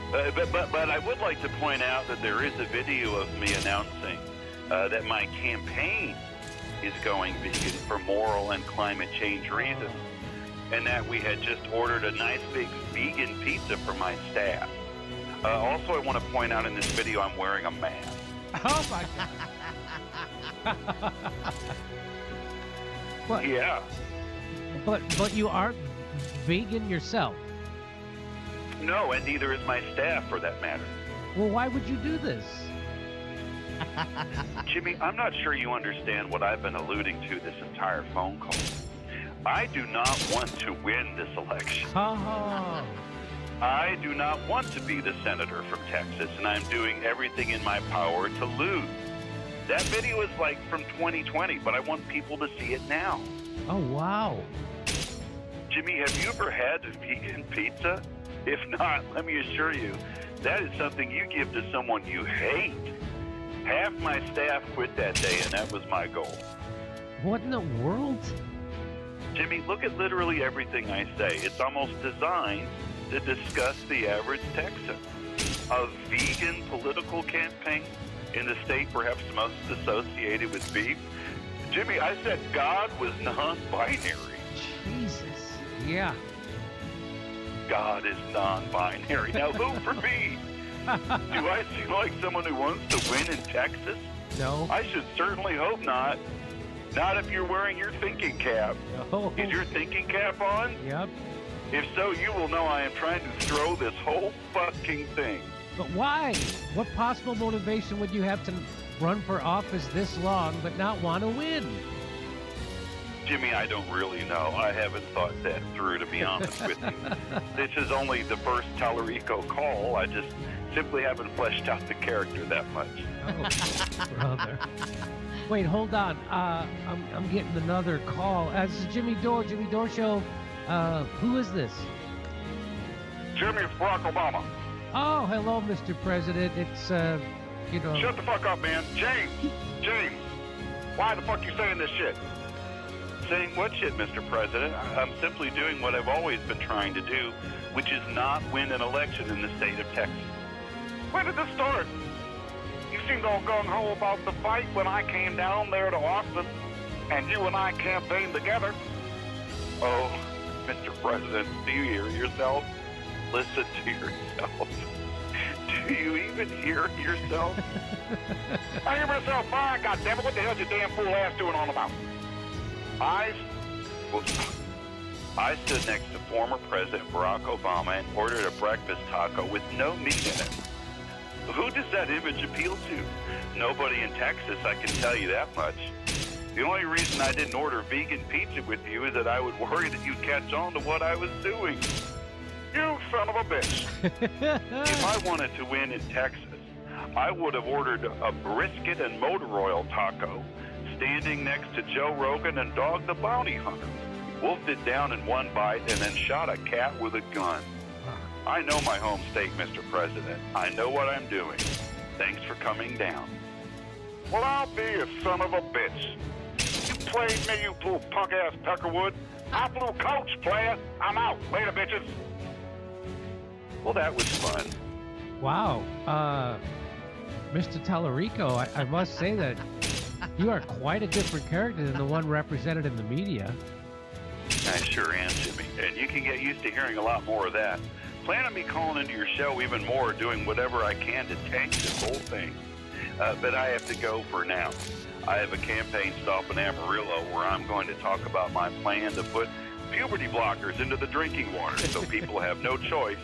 But I would like to point out that there is a video of me announcing that my campaign is going vegan for moral and climate change reasons, and that we had just ordered a nice big vegan pizza for my staff. Also, I want to point out in this video I'm wearing a mask. Oh my God! What? Yeah. But you aren't vegan yourself. No, and neither is my staff, for that matter. Well, why would you do this? Jimmy, I'm not sure you understand what I've been alluding to this entire phone call. I do not want to win this election. Oh. I do not want to be the senator from Texas, and I'm doing everything in my power to lose. That video is like from 2020, but I want people to see it now. Oh, wow. Jimmy, have you ever had a vegan pizza? If not, let me assure you, that is something you give to someone you hate. Half my staff quit that day, and that was my goal. What in the world? Jimmy, look at literally everything I say. It's almost designed to discuss the average Texan. A vegan political campaign in the state perhaps most associated with beef. Jimmy, I said God was non-binary. Jesus. Yeah. God is non-binary. Now vote for me. Do I seem like someone who wants to win in Texas? No. I should certainly hope not. Not if you're wearing your thinking cap. No. Is your thinking cap on? Yep. If so, you will know I am trying to throw this whole fucking thing. But why? What possible motivation would you have to run for office this long but not want to win? Jimmy, I don't really know. I haven't thought that through, to be honest with you. This is only the first Tallarico call. I just simply haven't fleshed out the character that much. Oh, brother. Wait, hold on. I'm getting another call. This is Jimmy Dore Show. Who is this? Jimmy, it's Barack Obama. Oh, hello, Mr. President. It's, you know... Shut the fuck up, man. James, why the fuck you saying this shit? Saying what shit, Mr. President? I'm simply doing what I've always been trying to do, which is not win an election in the state of Texas. When did this start? You seemed all gung-ho about the fight when I came down there to Austin, and you and I campaigned together. Oh, Mr. President, do you hear yourself? Listen to yourself. Do you even hear yourself? I hear myself fine, goddammit. What the hell's your damn fool ass doing on about? I stood next to former President Barack Obama and ordered a breakfast taco with no meat in it. Who does that image appeal to? Nobody in Texas, I can tell you that much. The only reason I didn't order vegan pizza with you is that I would worry that you'd catch on to what I was doing. You son of a bitch. If I wanted to win in Texas, I would have ordered a brisket and motor oil taco, standing next to Joe Rogan and Dog the Bounty Hunter, wolfed it down in one bite, and then shot a cat with a gun. I know my home state, Mr. President. I know what I'm doing. Thanks for coming down. Well, I'll be a son of a bitch. You played me, you little punk-ass Peckerwood. I flew coach, player. I'm out. Later, bitches. Well, that was fun. Wow. Mr. Tallarico, I must say that you are quite a different character than the one represented in the media. I sure am, Jimmy. And you can get used to hearing a lot more of that. Plan on me calling into your show even more, doing whatever I can to tank this whole thing. But I have to go for now. I have a campaign stop in Amarillo where I'm going to talk about my plan to put puberty blockers into the drinking water so people have no choice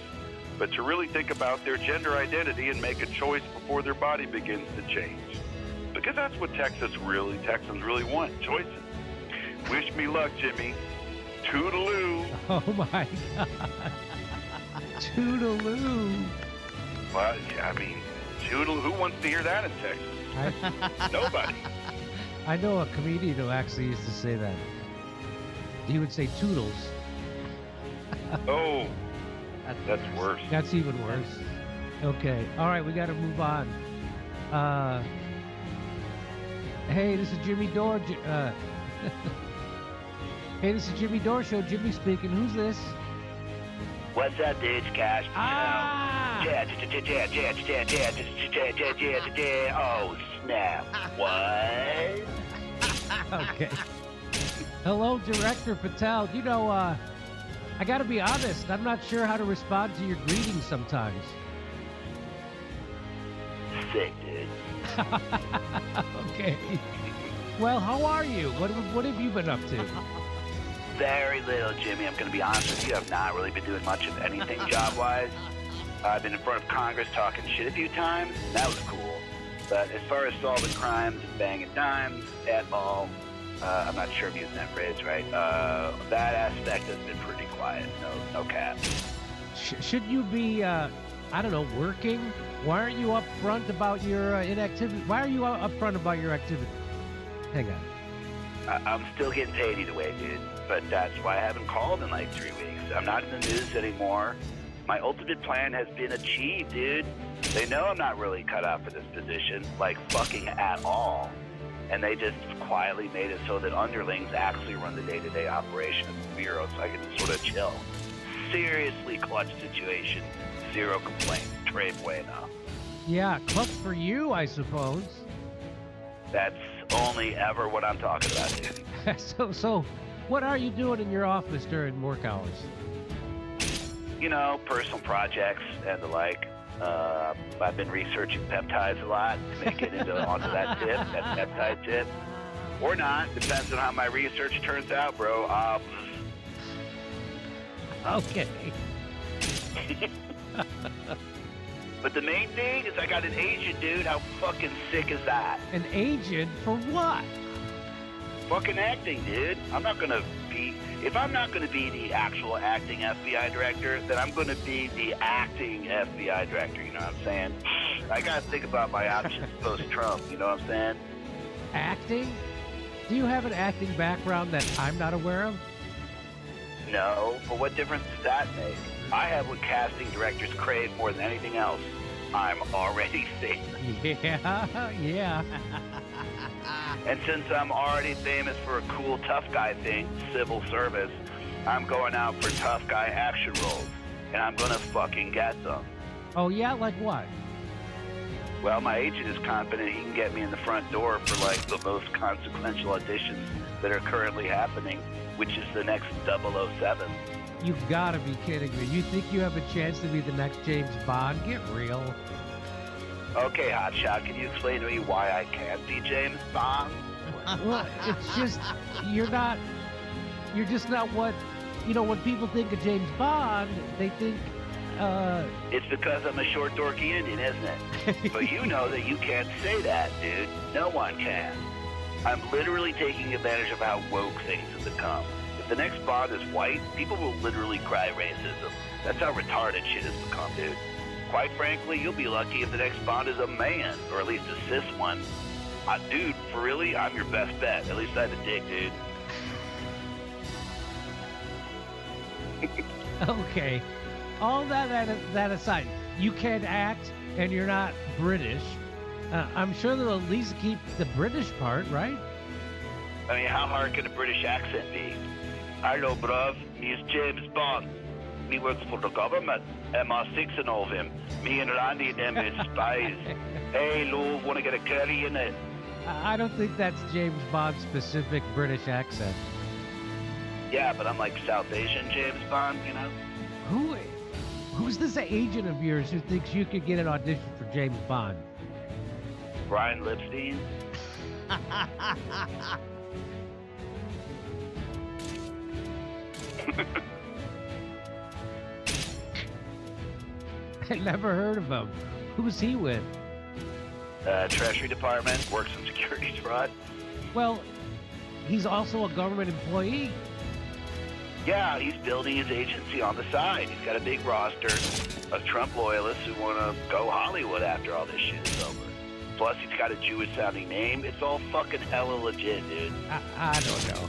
but to really think about their gender identity and make a choice before their body begins to change. Because that's what Texans really want, choices. Wish me luck, Jimmy. Toodaloo. Oh my God. Toodaloo. Well, yeah, I mean, toodaloo. Who wants to hear that in Texas? Nobody. I know a comedian who actually used to say that. He would say toodles. Oh, that's worse. That's even worse. Okay. All right, we got to move on. Hey, this is Jimmy Dore. Hey, this is Jimmy Dore Show. Jimmy speaking. Who's this? What's up, dudes? Cash. Ah! Oh, snap. What? Okay. Hello, Director Patel. You know, I gotta be honest, I'm not sure how to respond to your greetings sometimes. Sick, dude. Okay. Well, how are you? What have you been up to? Very little, Jimmy. I'm going to be honest with you. I've not really been doing much of anything job-wise. I've been in front of Congress talking shit a few times. That was cool. But as far as solving crimes and banging dimes, at all, I'm not sure I'm using that phrase right. That aspect has been pretty quiet. No cap. Should you be, I don't know, working? Why aren't you up front about your inactivity? Why are you up front about your activity? Hang on. I'm still getting paid either way, dude. But that's why I haven't called in like 3 weeks. I'm not in the news anymore. My ultimate plan has been achieved, dude. They know I'm not really cut out for this position, like fucking at all. And they just quietly made it so that underlings actually run the day-to-day operation of the Bureau so I can just sort of chill. seriously clutch situation. 0 complaints. Trey bueno. Yeah, clutch for you, I suppose. That's only ever what I'm talking about, dude. So, what are you doing in your office during work hours? You know, personal projects and the like. I've been researching peptides a lot to make it onto that tip, that peptide tip. Or not, depends on how my research turns out, bro. Okay. But the main thing is I got an agent, dude. How fucking sick is that? An agent for what? Fucking acting, dude. I'm not gonna be... If I'm not gonna be the actual acting FBI director, then I'm gonna be the acting FBI director, you know what I'm saying? I gotta think about my options post-Trump, you know what I'm saying? Acting? Do you have an acting background that I'm not aware of? No, but what difference does that make? I have what casting directors crave more than anything else. I'm already famous. Yeah. And since I'm already famous for a cool tough guy thing, civil service, I'm going out for tough guy action roles. And I'm gonna fucking get them. Oh yeah, like what? Well, my agent is confident he can get me in the front door for like the most consequential auditions that are currently happening, which is the next 007. You've gotta be kidding me. You think you have a chance to be the next James Bond? Get real. Okay, Hotshot, can you explain to me why I can't be James Bond? Well, it's just, you're just not what, you know, when people think of James Bond, they think, It's because I'm a short, dorky Indian, isn't it? But you know that you can't say that, dude. No one can. I'm literally taking advantage of how woke things have become. If the next Bond is white, people will literally cry racism. That's how retarded shit has become, dude. Quite frankly, you'll be lucky if the next Bond is a man, or at least a cis one. Dude, for really, I'm your best bet. At least I have a dick, dude. Okay. All that aside, you can't act and you're not British. I'm sure they'll at least keep the British part, right? I mean, how hard can a British accent be? Hello, bruv. He's James Bond. He works for the government. MI6 and all of him. Me and Randy and them is spies. Hey, love, want to get a curry in it? I don't think that's James Bond's specific British accent. Yeah, but I'm like South Asian James Bond, you know? Who's this agent of yours who thinks you could get an audition for James Bond? Brian Lipstein. I never heard of him. Who's he with? Treasury Department, works in securities fraud. Well, he's also a government employee. Yeah, he's building his agency on the side. He's got a big roster of Trump loyalists who want to go Hollywood after all this shit is over. Plus, he's got a Jewish-sounding name. It's all fucking hella legit, dude. I don't know.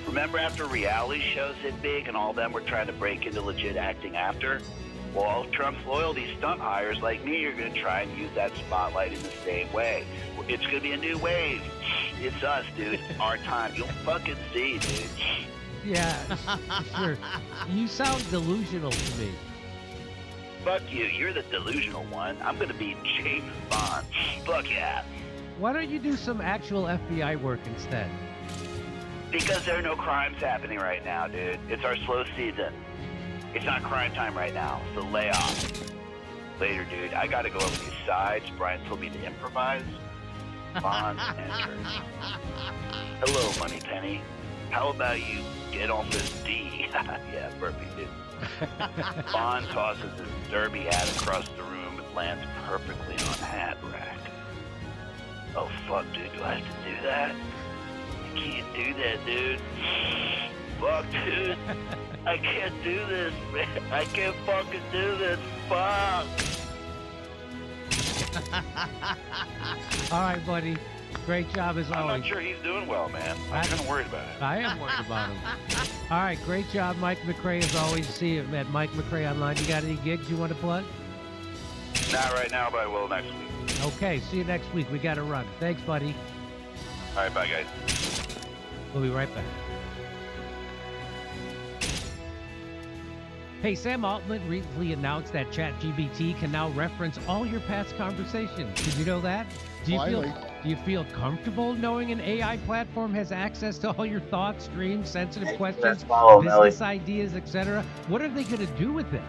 Remember after reality shows hit big and all of them were trying to break into legit acting after? Well, all Trump's loyalty stunt hires like me are going to try and use that spotlight in the same way. It's going to be a new wave. It's us, dude. Our time. You'll fucking see, dude. Yeah, sure. You sound delusional to me. Fuck you. You're the delusional one. I'm going to be James Bond. Fuck yeah. Why don't you do some actual FBI work instead? Because there are no crimes happening right now, dude. It's our slow season. It's not crime time right now. It's a layoff. Later, dude. I gotta go over these sides. Brian told me to improvise. Bond enters. Hello, Moneypenny. How about you get on this D? Yeah, perfect, dude. Bond tosses his derby hat across the room and lands perfectly on hat rack. Oh, fuck, dude. Do I have to do that? I can't do that, dude. Fuck, dude. I can't do this, man. I can't fucking do this. Fuck. All right, buddy. Great job as always. I'm not sure he's doing well, man. I'm kind of worried about it. I am worried about him. All right, great job, Mike McRae, as always. See you at Mike McRae Online. You got any gigs you want to plug? Not right now, but I will next week. Okay, see you next week. We got to run. Thanks, buddy. All right, bye, guys. We'll be right back. Hey, Sam Altman recently announced that ChatGPT can now reference all your past conversations. Did you know that? Do you feel comfortable knowing an AI platform has access to all your thoughts, dreams, sensitive questions, business ideas, etc.? What are they going to do with it?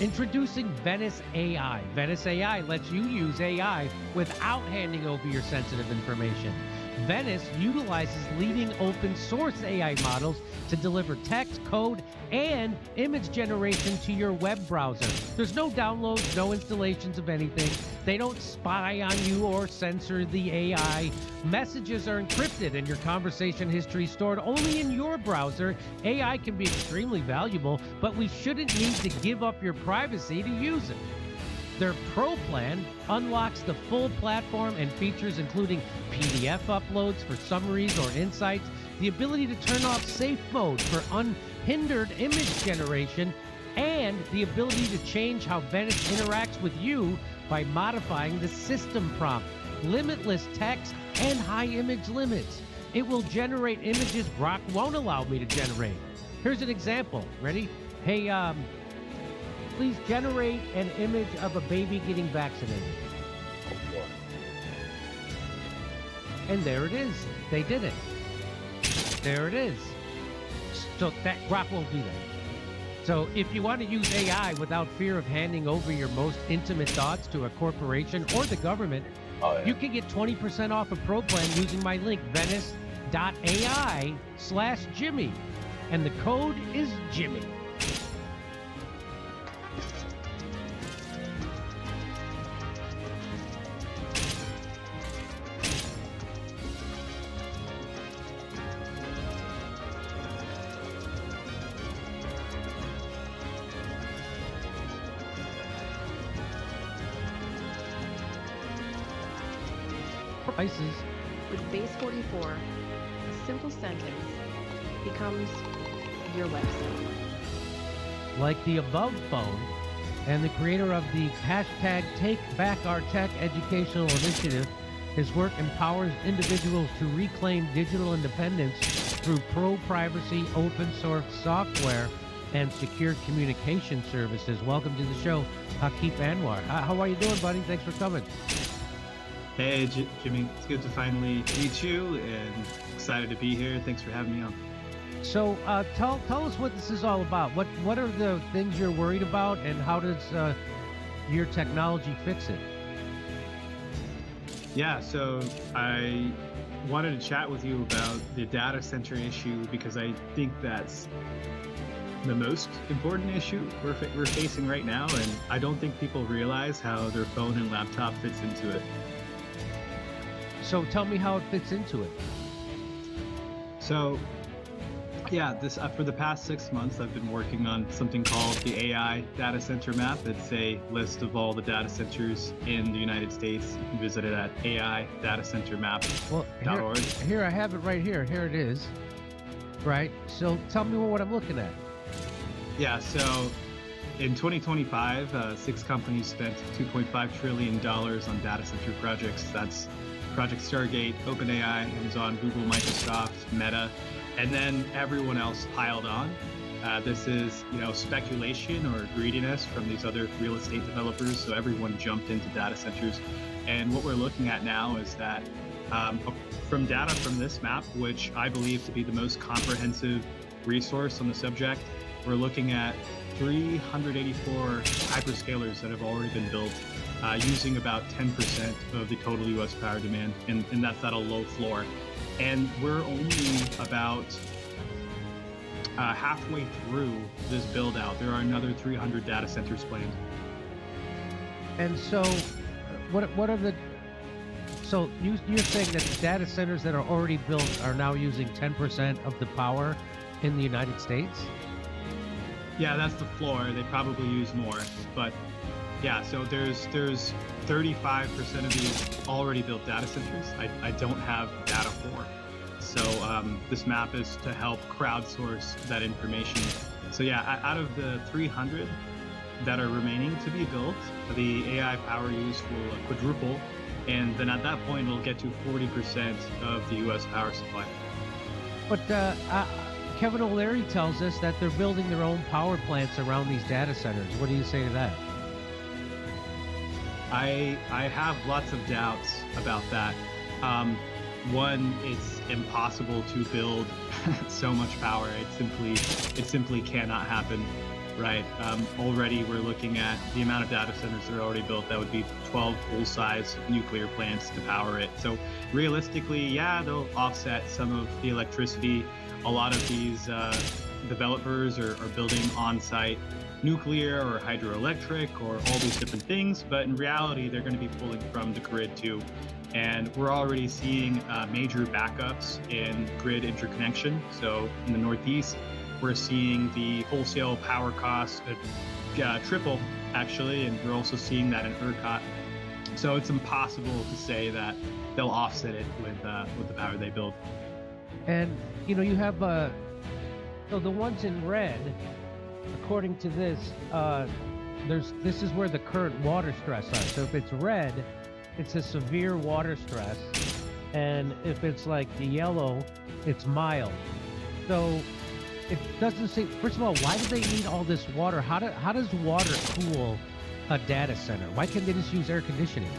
Introducing Venice AI. Venice AI lets you use AI without handing over your sensitive information. Venice utilizes leading open source AI models to deliver text, code, and image generation to your web browser. There's no downloads, no installations of anything. They don't spy on you or censor the AI. Messages are encrypted and your conversation history stored only in your browser. AI can be extremely valuable, but we shouldn't need to give up your privacy to use it. Their Pro plan unlocks the full platform and features including PDF uploads for summaries or insights, the ability to turn off safe mode for unhindered image generation, and the ability to change how Venice interacts with you by modifying the system prompt, limitless text, and high image limits. It will generate images Grok won't allow me to generate. Here's an example. Ready? Hey, please generate an image of a baby getting vaccinated. And there it is. They did it. There it is. So that Grok won't do that. So if you want to use AI without fear of handing over your most intimate thoughts to a corporation or the government, you can get 20% off a Pro plan using my link, venice.ai/Jimmy. And the code is Jimmy. Prices. With Base 44, a simple sentence becomes your website. Like the above phone and the creator of the hashtag Take Back Our Tech educational initiative, his work empowers individuals to reclaim digital independence through pro-privacy, open source software, and secure communication services. Welcome to the show, Hakif Anwar. How are you doing, buddy? Thanks for coming. Hey, Jimmy. It's good to finally meet you, and excited to be here. Thanks for having me on. So, tell us what this is all about. What are the things you're worried about, and how does your technology fix it? Yeah, so I wanted to chat with you about the data center issue because I think that's the most important issue we're facing right now, and I don't think people realize how their phone and laptop fits into it. So tell me how it fits into it. So, yeah, for the past 6 months, I've been working on something called the AI Data Center Map. It's a list of all the data centers in the United States. You can visit it at AI-datacentermap.org. Here I have it right here. Here it is. Right. So tell me what I'm looking at. Yeah. So in 2025, 6 companies spent $2.5 trillion on data center projects. That's Project Stargate, OpenAI, Amazon, Google, Microsoft, Meta, and then everyone else piled on. This is, speculation or greediness from these other real estate developers. So everyone jumped into data centers. And what we're looking at now is that from data from this map, which I believe to be the most comprehensive resource on the subject, we're looking at 384 hyperscalers that have already been built, using about 10% of the total U.S. power demand, and that's at a low floor. And we're only about halfway through this build out. There are another 300 data centers planned. And so, what are the? So you're saying that the data centers that are already built are now using 10% of the power in the United States? Yeah, that's the floor. They probably use more, but yeah. So there's 35% of these already built data centers. I don't have data for. So this map is to help crowdsource that information. So yeah, out of the 300 that are remaining to be built, the AI power use will quadruple, and then at that point it'll get to 40% of the U.S. power supply. But Kevin O'Leary tells us that they're building their own power plants around these data centers. What do you say to that? I have lots of doubts about that. One, it's impossible to build so much power. It simply cannot happen, right? Already we're looking at the amount of data centers that are already built. That would be 12 full-size nuclear plants to power it. So realistically, yeah, they'll offset some of the electricity. A lot of these developers are building on-site nuclear or hydroelectric or all these different things, but in reality, they're going to be pulling from the grid too. And we're already seeing major backups in grid interconnection. So in the Northeast, we're seeing the wholesale power costs triple, actually, and we're also seeing that in ERCOT. So it's impossible to say that they'll offset it with the power they build. And, you know, you have, so the ones in red, according to this, this is where the current water stress are. So if it's red, it's a severe water stress, and if it's like the yellow, it's mild. So it doesn't say. First of all, why do they need all this water? How does water cool a data center? Why can't they just use air conditioning?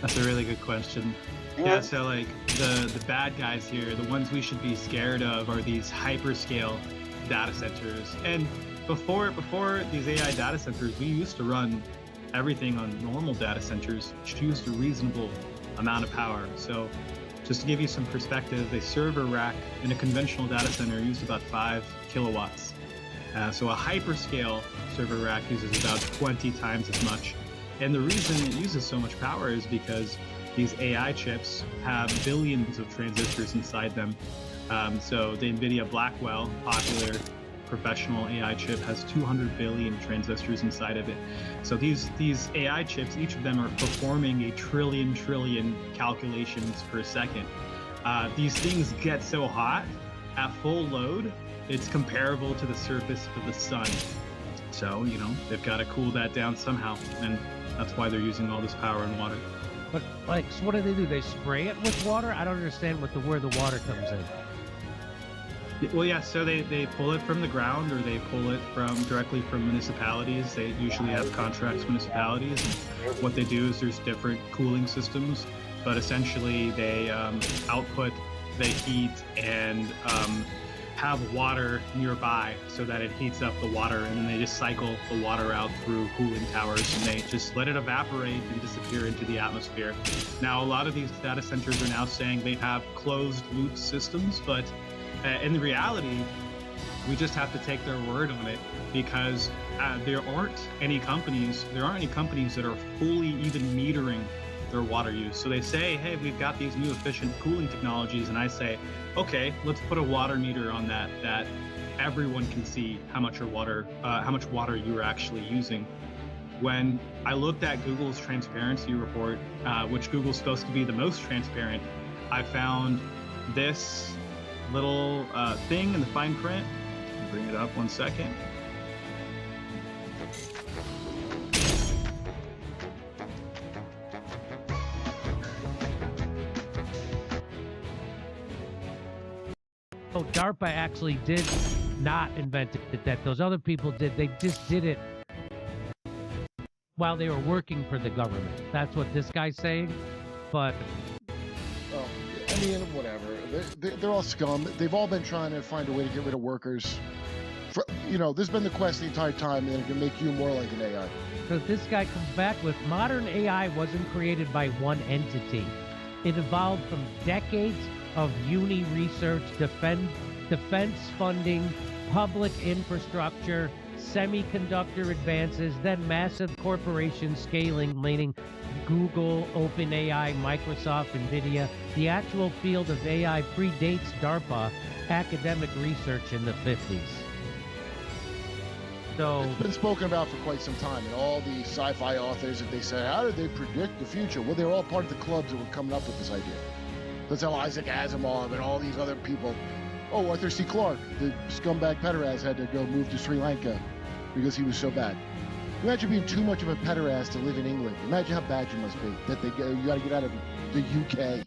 That's a really good question. Yeah, so like the bad guys here, the ones we should be scared of, are these hyperscale data centers. And before these AI data centers, we used to run everything on normal data centers, which used a reasonable amount of power. So just to give you some perspective, a server rack in a conventional data center used about 5 kilowatts. So a hyperscale server rack uses about 20 times as much. And the reason it uses so much power is because these AI chips have billions of transistors inside them. So the NVIDIA Blackwell, popular professional AI chip, has 200 billion transistors inside of it. So these AI chips, each of them are performing a trillion calculations per second. These things get so hot at full load, it's comparable to the surface of the sun. So, you know, they've got to cool that down somehow, and that's why they're using all this power and water. But like, so what do? They spray it with water? I don't understand where the water comes in. Well, yeah, so they pull it from the ground, or they pull it directly from municipalities. They usually have contracts with municipalities. And what they do is there's different cooling systems, but essentially they output the heat and have water nearby so that it heats up the water, and then they just cycle the water out through cooling towers, and they just let it evaporate and disappear into the atmosphere. Now, a lot of these data centers are now saying they have closed loop systems, but in reality, we just have to take their word on it, because there aren't any companies that are fully even metering their water use. So they say, hey, we've got these new efficient cooling technologies, and I say, okay, let's put a water meter on that everyone can see how much water you're actually using. When I looked at Google's transparency report, which Google's supposed to be the most transparent, I found this little thing in the fine print. Let me bring it up 1 second. So DARPA actually did not invent it, that those other people did. They just did it while they were working for the government. That's what this guy's saying. But well, I mean, whatever. They're all scum. They've all been trying to find a way to get rid of workers. You know, this has been the quest the entire time, and it can make you more like an AI. So this guy comes back with modern AI wasn't created by one entity. It evolved from decades of uni research, defense funding, public infrastructure, semiconductor advances, then massive corporation scaling, meaning Google, OpenAI, Microsoft, NVIDIA. The actual field of AI predates DARPA academic research in the 50s. So it's been spoken about for quite some time, and all the sci-fi authors, that they say, how did they predict the future? Well, they're all part of the clubs that were coming up with this idea. That's how Isaac Asimov and all these other people. Oh, Arthur C. Clarke, the scumbag pederast, had to go move to Sri Lanka because he was so bad. Imagine being too much of a pederast to live in England. Imagine how bad you must be. That you got to get out of the UK.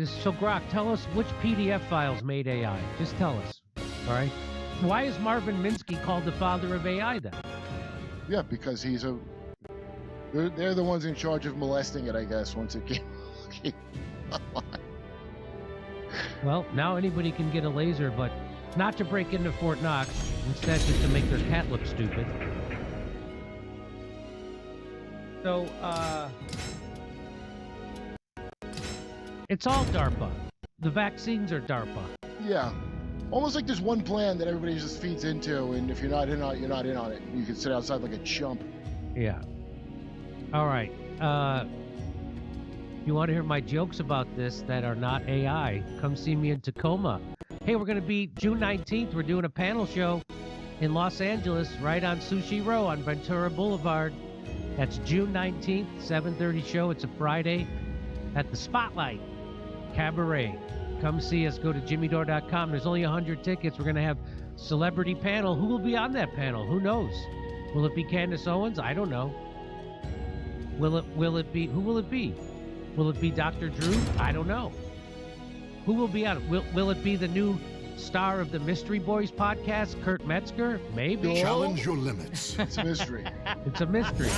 So Grok, tell us which PDF files made AI. Just tell us. All right. Why is Marvin Minsky called the father of AI then? Yeah, because he's a. They're the ones in charge of molesting it, I guess. Once it came. Well, now anybody can get a laser, but not to break into Fort Knox. Instead, just to make their cat look stupid. So, it's all DARPA. The vaccines are DARPA. Yeah. Almost like there's one plan that everybody just feeds into, and if you're not in on it, you're not in on it. You can sit outside like a chump. Yeah. All right. You want to hear my jokes about this that are not AI? Come see me in Tacoma. Hey, we're going to be June 19th. We're doing a panel show in Los Angeles, right on Sushi Row on Ventura Boulevard. That's June 19th, 7:30 show. It's a Friday at the Spotlight Cabaret. Come see us. Go to jimmydore.com. There's only 100 tickets. We're going to have celebrity panel. Who will be on that panel? Who knows? Will it be Candace Owens? I don't know. Will it be? Who will it be? Will it be Dr. Drew? I don't know. Who will be on it? Will it be the new star of the Mystery Boys podcast, Kurt Metzger? Maybe. Challenge your limits. It's a mystery. It's a mystery.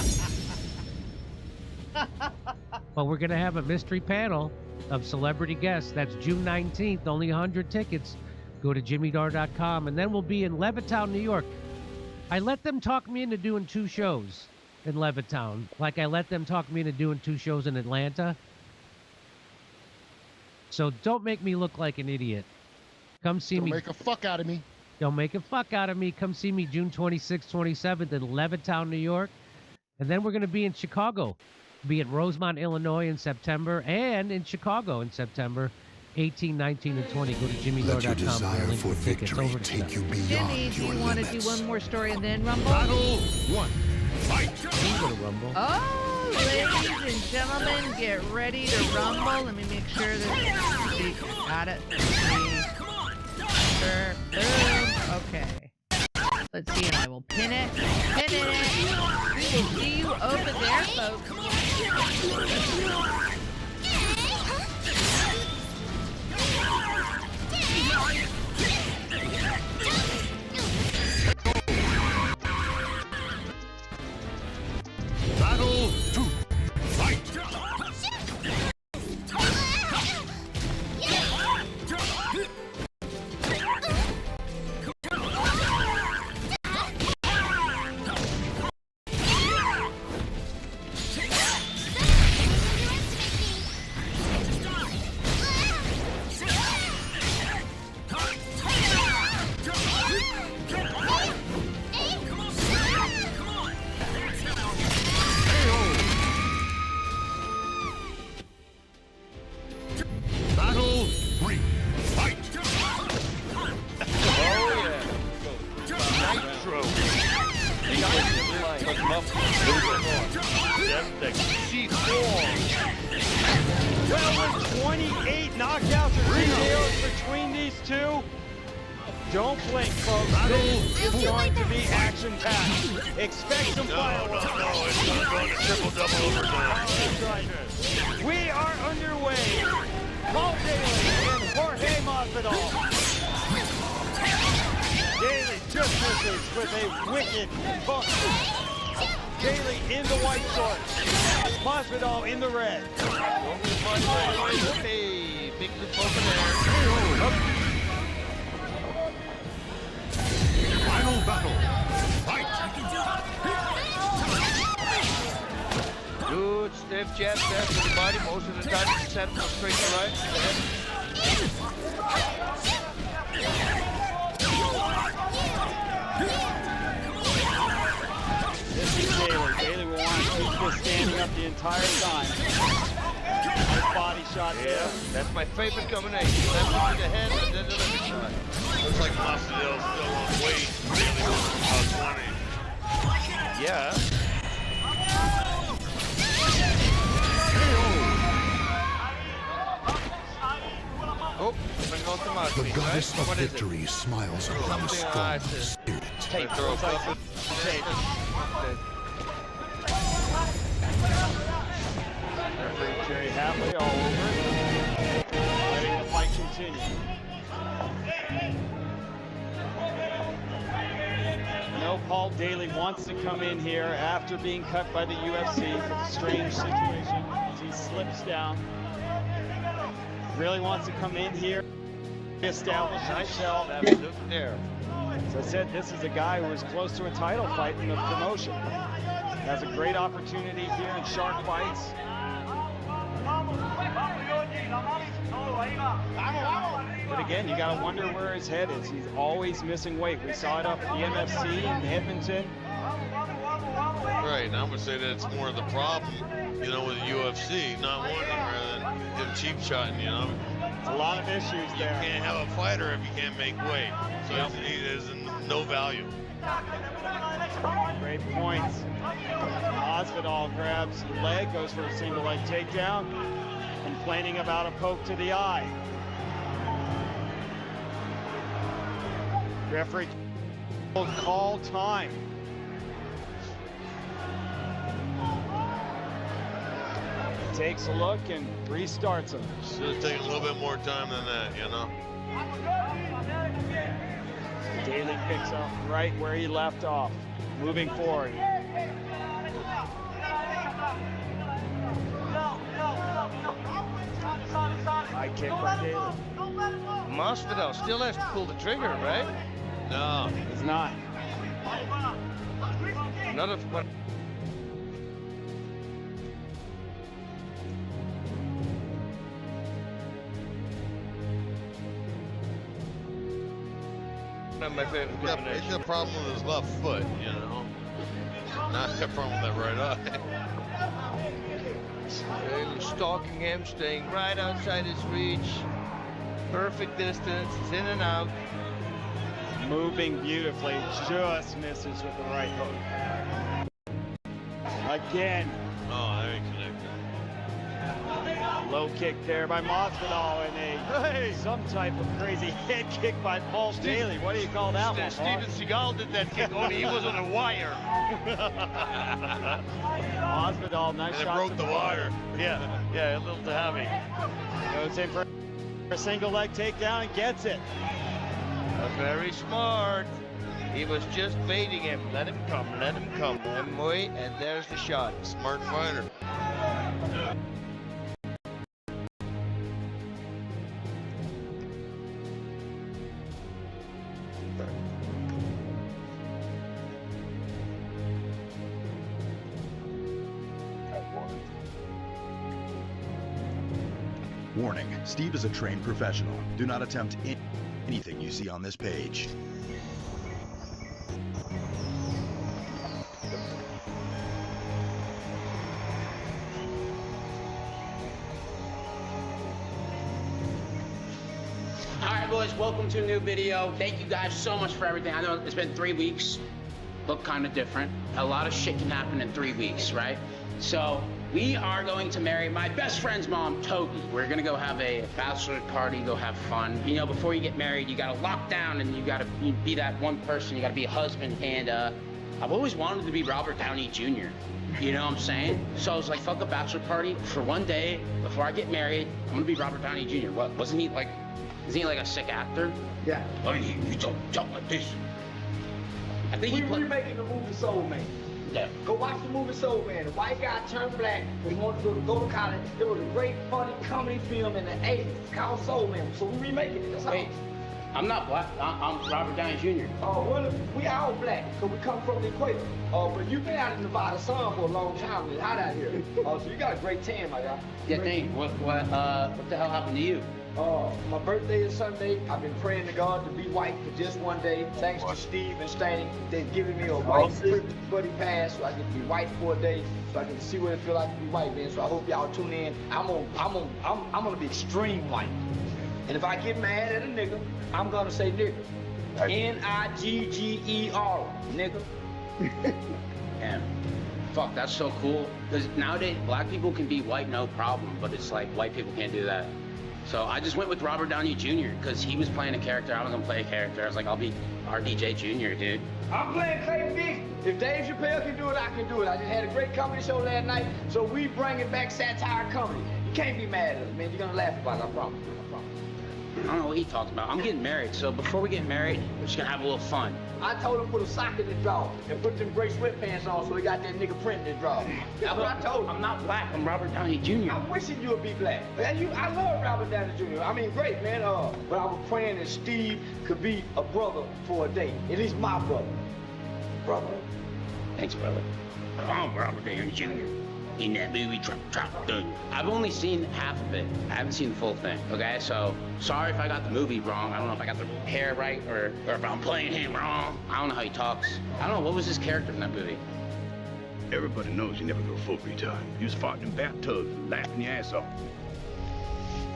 Well, we're going to have a mystery panel of celebrity guests. That's June 19th. Only 100 tickets. Go to jimmydore.com. And then we'll be in Levittown, New York. I let them talk me into doing 2 shows in Levittown. Like I let them talk me into doing 2 shows in Atlanta. So don't make me look like an idiot. Come see me. Don't make a fuck out of me. Don't make a fuck out of me. Come see me June 26th, 27th in Levittown, New York. And then we're going to be in Chicago. Be at Rosemont, Illinois in September, and in Chicago in September, 18, 19, and 20. Go to jimmydore.com. Let your desire for victory take you beyond Jimmy, do you want to do one more story and then Rumble? Battle 1. Fight! You go to Rumble. Oh, ladies and gentlemen, get ready to rumble. Let me make sure that got it. Sure. Boom. Okay. Let's see, and I will pin it. Pin it. We will see you over there, folks. Battle 2. Fight! Battle 3. Fight! Oh, yeah. Nitro. Well, with 28 knockouts or KOs between these two, don't blink, folks. This is going to be action-packed. Expect some fireworks. No, it's not going to triple-double overtime. That's right. We are underway. Paul Daly and Jorge Masvidal. Daly just misses with a wicked hook. Daly in the white shorts. Masvidal in the red. Hey, big loop over there. Final battle. Fight! Good stiff jab there to the body. Most of the time it's set up straight to right. This is Daly. Daly will want to keep this standing up the entire time. Nice body shot there. That's my favorite combination. Left one to the head and then the left shot. Looks like Masvidal's still on weight. Really about 20. Yeah. Oh, the goddess of victory smiles upon the strong spirit. Tape, throw up. Tape. Referee Jerry Hatley all over it. continue. No, Paul Daly wants to come in here after being cut by the UFC. It's a strange situation as he slips down. Really wants to come in here, establish himself. Look there. As I said, this is a guy who is close to a title fight in the promotion. Has a great opportunity here in Shark Fights. But again, you gotta wonder where his head is. He's always missing weight. We saw it up at the MFC in Edmonton. Right, and I'm gonna say that's more of the problem, you know, with the UFC, not wanting rather than him cheap shotting, you know. It's a lot of issues there. You can't have a fighter if you can't make weight. So he is no value. Great points. Masvidal grabs the leg, goes for a single leg takedown, complaining about a poke to the eye. Referee call time. Takes a look and restarts him. Should have taken a little bit more time than that, you know. Daly picks up right where he left off, moving forward. High kick by Daly. Masvidal still has to pull the trigger, right? No. It's not. None of what. My favorite it's the problem with his left foot, you know. Not the problem with that right eye. Stalking him, staying right outside his reach. Perfect distance, it's in and out. Moving beautifully, just misses with the right hook. Again. Oh, there he connected. Low kick there by Masvidal and some type of crazy head kick by Paul Daly. What do you call that one? Steven Seagal did that kick, only he was on a wire. Masvidal, nice shot. And it broke the wire. Yeah, a little too heavy. Goes in for a single leg takedown and gets it. Very smart. He was just baiting him. Let him come, let him come. And wait, and there's the shot. Smart fighter. Warning, Steve is a trained professional. Do not attempt anything you see on this page. Alright boys, welcome to a new video. Thank you guys so much for everything. I know it's been 3 weeks. Look kind of different. A lot of shit can happen in 3 weeks, right? So we are going to marry my best friend's mom, Toby. We're gonna go have a bachelor party, go have fun. You know, before you get married, you gotta lock down and you gotta be that one person, you gotta be a husband. And I've always wanted to be Robert Downey Jr., you know what I'm saying? So I was like, fuck a bachelor party. For one day, before I get married, I'm gonna be Robert Downey Jr. What, isn't he like a sick actor? Yeah. I mean, you don't talk like this. I think we're remaking the movie Soul Man. Yeah. Go watch the movie Soul Man. The white guy turned black. He wanted to go to college. It was a great, funny comedy film in the 80s called Soul Man. So we're remaking it. That's Wait, I'm not black. I'm Robert Downey Jr. Well, we all black, because we come from the equator. But you've been out in Nevada sun for a long time. It's hot out here. So you got a great tan, my guy. Yeah, thank you. What the hell happened to you? My birthday is Sunday. I've been praying to God to be white for just one day. Thanks to Steve and Stanley. They've given me a white buddy pass so I can be white for a day, so I can see what it feels like to be white, man. So I hope y'all tune in. I'm gonna be extreme white. And if I get mad at a nigga, I'm gonna say nigger. N-I-G-G-E-R, nigga. Damn. Fuck, that's so cool. Because nowadays, black people can be white, no problem, but it's like white people can't do that. So I just went with Robert Downey Jr. because he was playing a character. I was gonna play a character. I was like, I'll be RDJ Jr., dude. I'm playing Clayton Bixby. If Dave Chappelle can do it, I can do it. I just had a great comedy show last night, so we bringing back satire comedy. You can't be mad at us, man. You're gonna laugh about it, I promise. I don't know what he talked about. I'm getting married, so before we get married, we're just gonna have a little fun. I told him put a sock in the drawer and put them gray sweatpants on so he got that nigga print in the drawer. That's what I told him. I'm not black. I'm Robert Downey Jr. I'm wishing you would be black. And I love Robert Downey Jr. I mean, great, man. But I was praying that Steve could be a brother for a day. At least my brother. Brother. Thanks, brother. I'm Robert Downey Jr. in that movie Truck Done. I've only seen half of it. I haven't seen the full thing, okay? So, sorry if I got the movie wrong. I don't know if I got the hair right or if I'm playing him wrong. I don't know how he talks. I don't know, what was his character in that movie? Everybody knows you never go full retard. You was farting in bathtubs, laughing your ass off.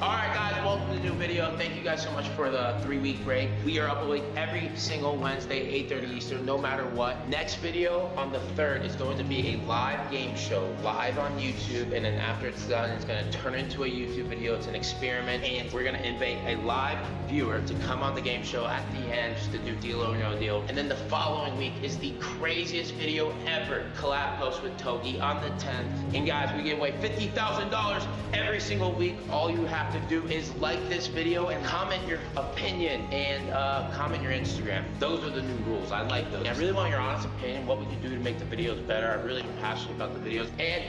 All right, guys, welcome to the new video. Thank you guys so much for the 3-week break. We are up every single Wednesday, 8:30 Eastern, no matter what. Next video on the 3rd is going to be a live game show, live on YouTube, and then after it's done, it's gonna turn into a YouTube video. It's an experiment, and we're gonna invite a live viewer to come on the game show at the end just to do Deal or No Deal. And then the following week is the craziest video ever, collab post with Togi on the 10th. And guys, we give away $50,000 every single week. All you have to do is like this video and comment your opinion and comment your Instagram. Those are the new rules. I like those. I really want your honest opinion, what we can do to make the videos better. I'm really passionate about the videos. And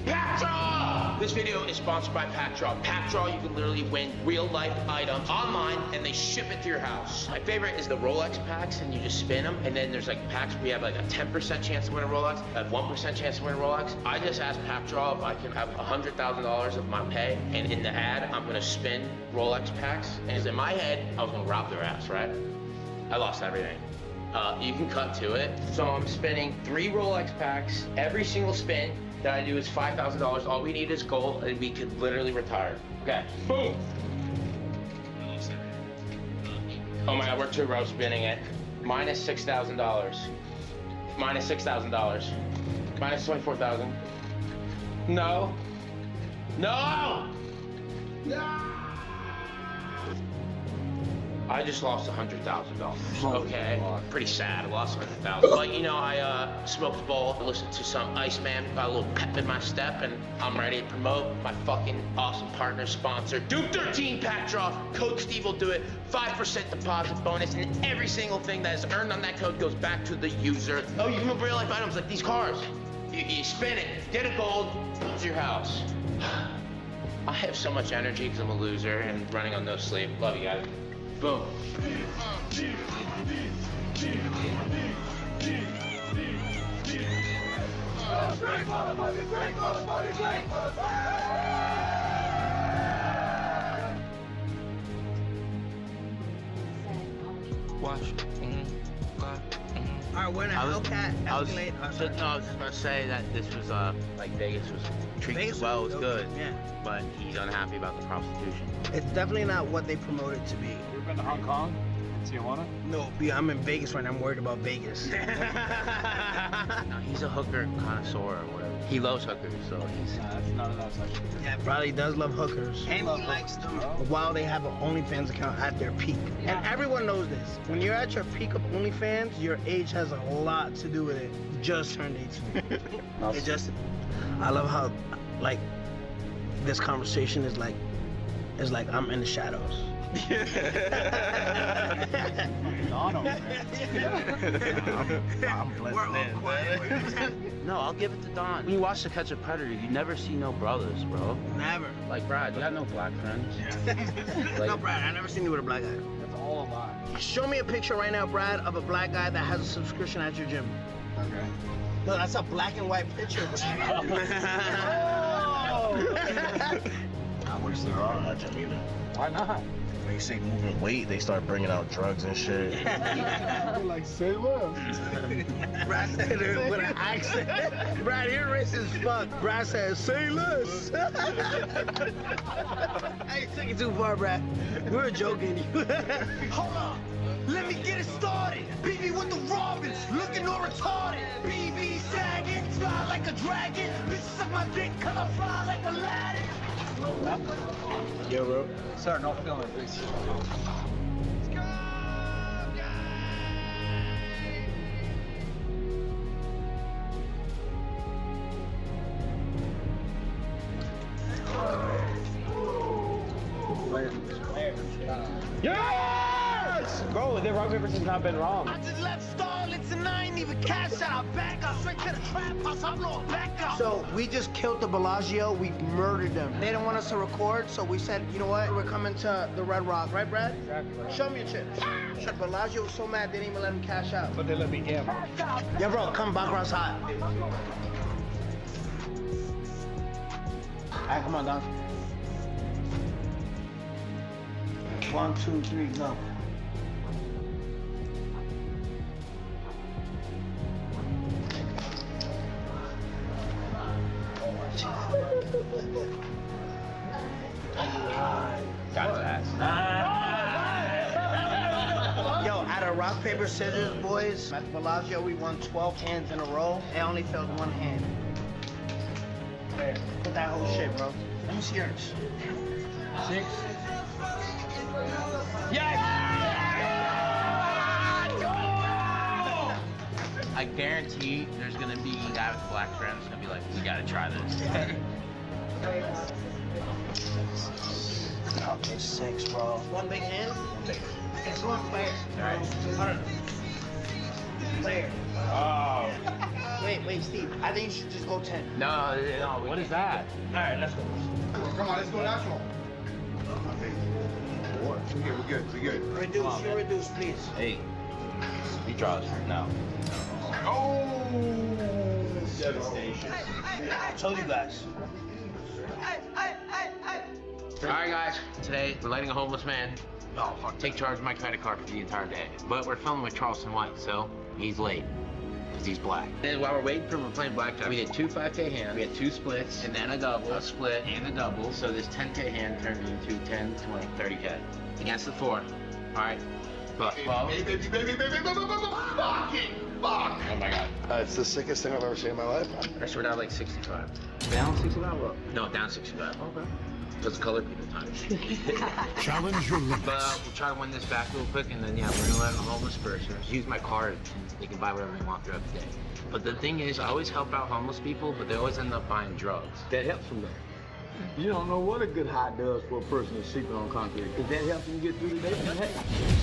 PackDraw! This video is sponsored by PackDraw. PackDraw, you can literally win real-life items online, and they ship it to your house. My favorite is the Rolex packs, and you just spin them, and then there's like packs where you have like a 10% chance to win a Rolex, a 1% chance to win a Rolex. I just asked PackDraw if I can have $100,000 of my pay, and in the ad, I'm gonna spin Rolex packs, and in my head, I was gonna rob their ass, right? I lost everything. You can cut to it. So I'm spinning 3 Rolex packs. Every single spin that I do is $5,000. All we need is gold, and we could literally retire. Okay, boom. Oh my God, we're 2 rows spinning it. Minus $6,000. Minus $6,000. Minus 24,000. No. No! No! I just lost $100,000. Okay, pretty sad. I lost $100,000. But you know, I smoked a bowl, listened to some Iceman, got a little pep in my step, and I'm ready to promote my fucking awesome partner sponsor, Duke 13 PackDraw. Code Steve will do it. 5% deposit bonus, and every single thing that is earned on that code goes back to the user. Oh, you can move real life items like these cars. You spin it, get a gold, to your house. I have so much energy because I'm a loser and running on no sleep. Love you guys. Boom. Watch. Alright, when a Hellcat I was just about to say that this was like Vegas was treating us well, it was good. Yeah. But he's unhappy about the prostitution. It's definitely not what they promoted to be. You ever been to Hong Kong? Tijuana? No, I'm in Vegas right now. I'm worried about Vegas. No, he's a hooker connoisseur or whatever. He loves hookers, so he's. Nah, that's none of that's actually. Yeah, Bradley does love hookers. And he likes them while they have an OnlyFans account at their peak. And everyone knows this. When you're at your peak of OnlyFans, your age has a lot to do with it. Just turned 18. It just, I love how, like, this conversation is like I'm in the shadows. I'm listening. No, I'll give it to Don. When you watch To Catch a Predator, you never see no brothers, bro. Never. Like, Brad, you got no black friends. No, Brad, I never seen you with a black guy. That's all a lie. Show me a picture right now, Brad, of a black guy that has a subscription at your gym. Okay. No, that's a black and white picture. I wish there are at gym either. Why not? When you say moving weight, they start bringing out drugs and shit. Like, say less. Brad said it with an accent. Brad, you're racist as fuck. Brad said, say less. Hey, you took it too far, Brad. We were joking. Hold on. Let me get it started. BB with the Robins, looking all retarded. BB sagging, fly like a dragon. Bitch suck my dick, cause I fly like Aladdin. Yo, bro. Sir, no feeling, please. Yes! Bro, the rock paper has not been wrong. I just left Starlets and I ain't even cash out. I back up straight to the trap house. I'm blowing back up. So we just killed the Bellagio. We murdered them. They didn't want us to record, so we said, you know what? We're coming to the Red Rock, right, Brad? Exactly. Show me your chips. Bellagio was so mad they didn't even let him cash out. But they let me gamble. Yeah, bro, come Baccarat's hot. All right, come on, Don. 1, 2, 3, go. Yo, out of rock, paper, scissors, boys, at Bellagio, we won 12 hands in a row. They only failed one hand. There, put that whole shit, bro. Let me see yours. 6. Yes! I guarantee there's gonna be a guy with a black friend who's gonna be like, we gotta try this. Okay, 6, bro. One big hand? It's one player. All right. Player. Oh. Wait, Steve. I think you should just go 10. No, what is that? All right, let's go. Come on, let's go national. We're good. Reduce, please. Hey, he draws now. Oh! Devastation. I told you guys. All right, guys. Today we're letting a homeless man take charge of my credit card for the entire day. But we're filming with Charleston White, so he's late because he's black. And while we're waiting for him, we're playing blackjack. We did 2 5K hands. We had 2 splits and then a double, a split and a double. So this 10K hand turned into 10, 20, 30K against the 4. All right. Plus 12. Baby. Fuck! Oh my God. It's the sickest thing I've ever seen in my life. Alright, so we're down like 65. Down 65? What? No, down 65. Okay. Because color people time. Challenge your limits. But we'll try to win this back real quick, and then, yeah, we're gonna let a homeless person use my card, and they can buy whatever they want throughout the day. But the thing is, I always help out homeless people, but they always end up buying drugs. That helps from there. You don't know what a good high does for a person that's sleeping on concrete. If that helps them get through the day, then hey.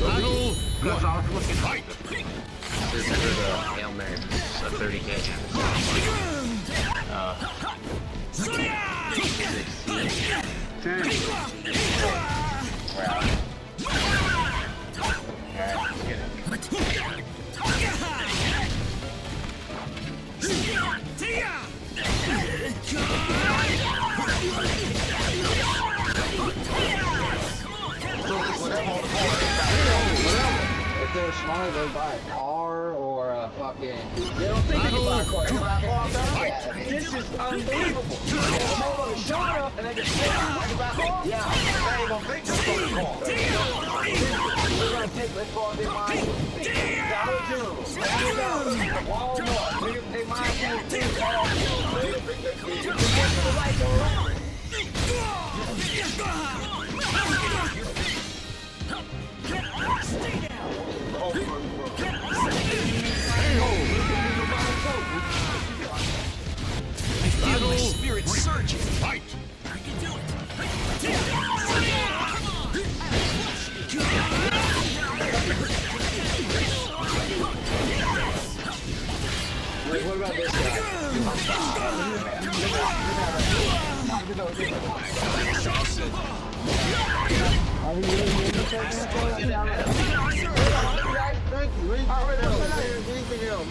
Battle. Because I was looking at this is a Hail Mary, a 30K. 16. 10. We're out. Alright, let's get it. If they're smart, they'll buy a car or a fucking... They don't think they can buy a car. They buy a car better. This is unbelievable. The motherfucker showing up and they just say, you buy a car? Yeah. They ain't gonna think this is a car. We're gonna take, let's call it mine. Dollar General. Walmart. Niggas take mine for the Battle. Spirit surging. Fight. I can do it. Wait, what about this guy? Are we really in Thank you. Anything else,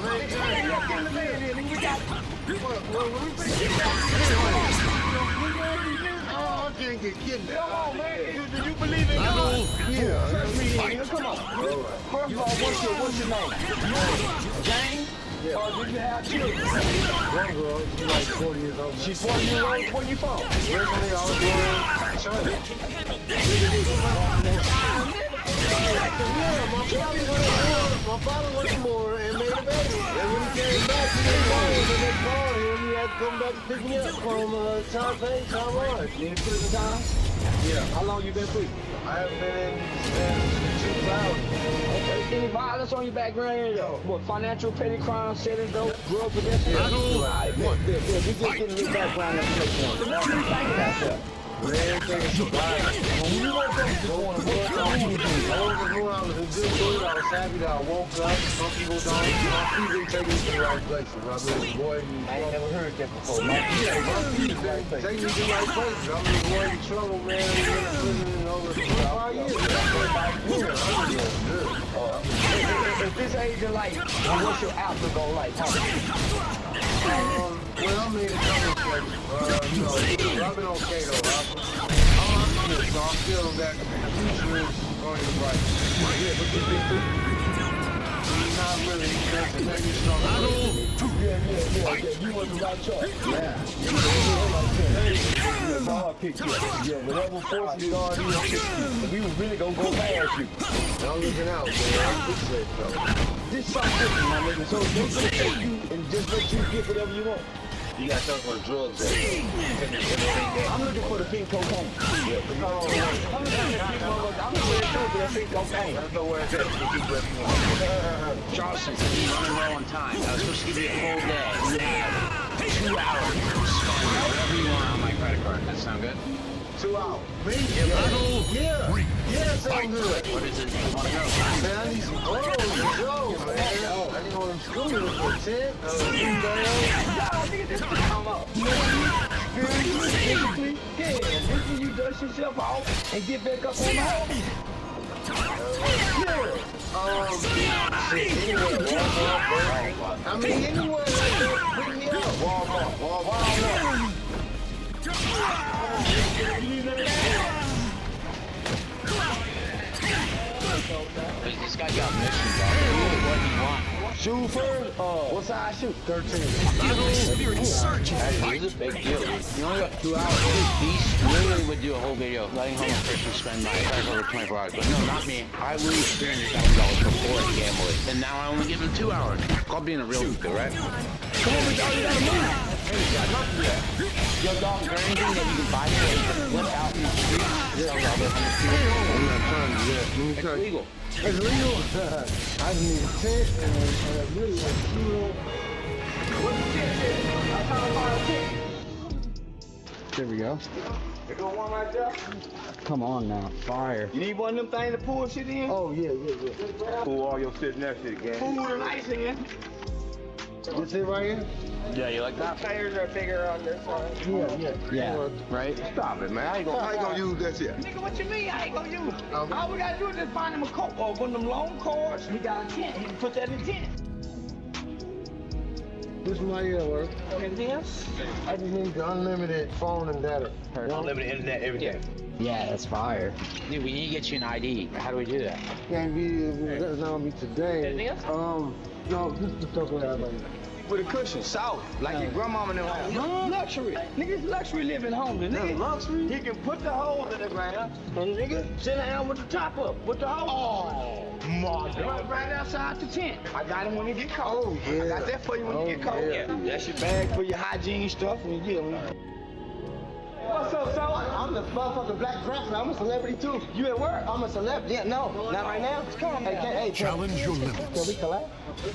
Oh, I can't get kidnapped. Come on, man. Do you believe in God? Yeah. Come on. First of all, what's your name? Jane? Yeah. Or did you have children? One girl, she's like 40 years old. She's 40 years old? Where you from? Originally, I was born in China. My father went to Moore and made a baby. And when he came back, they called him. He had to come back to pick me up from Taiwan. You in prison time? Yeah. How long you been free? I haven't been in 2000. Okay. Any violence on your background here, though? What, financial, petty crime, selling dope, drug possession? Battle. We just get a little background information. So what do you think about that? Everything is surviving. When we woke up this morning, I was a good dude. I was happy that I woke up. Some people don't. My feet didn't take me to the right places. I mean, avoiding. I ain't never heard that before. My feet take me to the right places. I'm avoiding trouble, man. I've been in prison in over 5 years. At this age of life, what's your outlook on life? Well, I'm in the country, you know, I've been okay though. I'm optimistic, so I feel that the future is going to the right. Yeah, but you think not really, maybe strong. Yeah, you want the right choice. Yeah, whatever forces you are, we was really gonna go past you. I'm looking out, man. This is something different, my nigga. So they gonna take you and just let you get whatever you want. You got something for the drugs there. I'm looking for the pink cocaine. Yeah, I'm looking for the pink cocaine. I don't know where it's at. Charleston, you're running low on time. I was supposed to give you a full day. You have 2 hours to spend whatever you want on my credit card. That sound good? 2 hours. Me? Yeah, sound good. What is it you want to go? Man, I need some clothes to go, man. I need one of them scooters for 10. Nigga, this can come up. Physically, yeah, this when you dust yourself off and get back up on the home. I mean, anywhere like that, bring me up. Walmart. This guy got missions on it. What do you want? Shoe first? What size shoe? 13. Actually, it's a big deal. You only got 2 hours. Beast literally would do a whole video letting homeless Christians spend my credit over 24 hours. But no, not me. I lose $300,000 before I gamble it. And now I only give him 2 hours. Called being a real good, right? Come on, we gotta move. Your dog, is there anything that you can buy here that you can flip out in the street? I'm not trying to do that. It's legal. It's legal. I just need a tent and a really shoe. What's the tent? I'm trying to find a tent. There we go. You got one right there? Come on now. Fire. You need one of them things to pull shit in? Oh, yeah. Pull all your shit in that shit, gang. Pull the nice in. This it right here? Yeah, you like that? Tires are bigger on this side. Yeah. Right? Stop it, man. I ain't gonna use that shit. Nigga, what you mean I ain't gonna use it? All we gotta do is just find him a coat or one of them long cords. He got a tent. He can put that in the tent. This might work. Anything else? I just need the unlimited phone and data. Unlimited internet, everything. Yeah, that's fire. Dude, we need to get you an ID. How do we do that? Can't be that's on me today. Anything else? No, just the stuff we have right now. With a cushion, south, like your grandmama in the home. Luxury. Nigga, it's luxury living home. Nigga, luxury. He can put the hole in the ground and nigga sit down with the top up, with the hole. Oh, my God. Right outside the tent. I got him when he get cold. Oh, yeah. I got that for you when you get cold. Yeah. That's your bag for your hygiene stuff. And What's up, fella? I'm the motherfucking Black Dragon. I'm a celebrity too. You at work? I'm a celebrity. Yeah, no, not right now. Come on, hey, challenge your limits. Can we collab?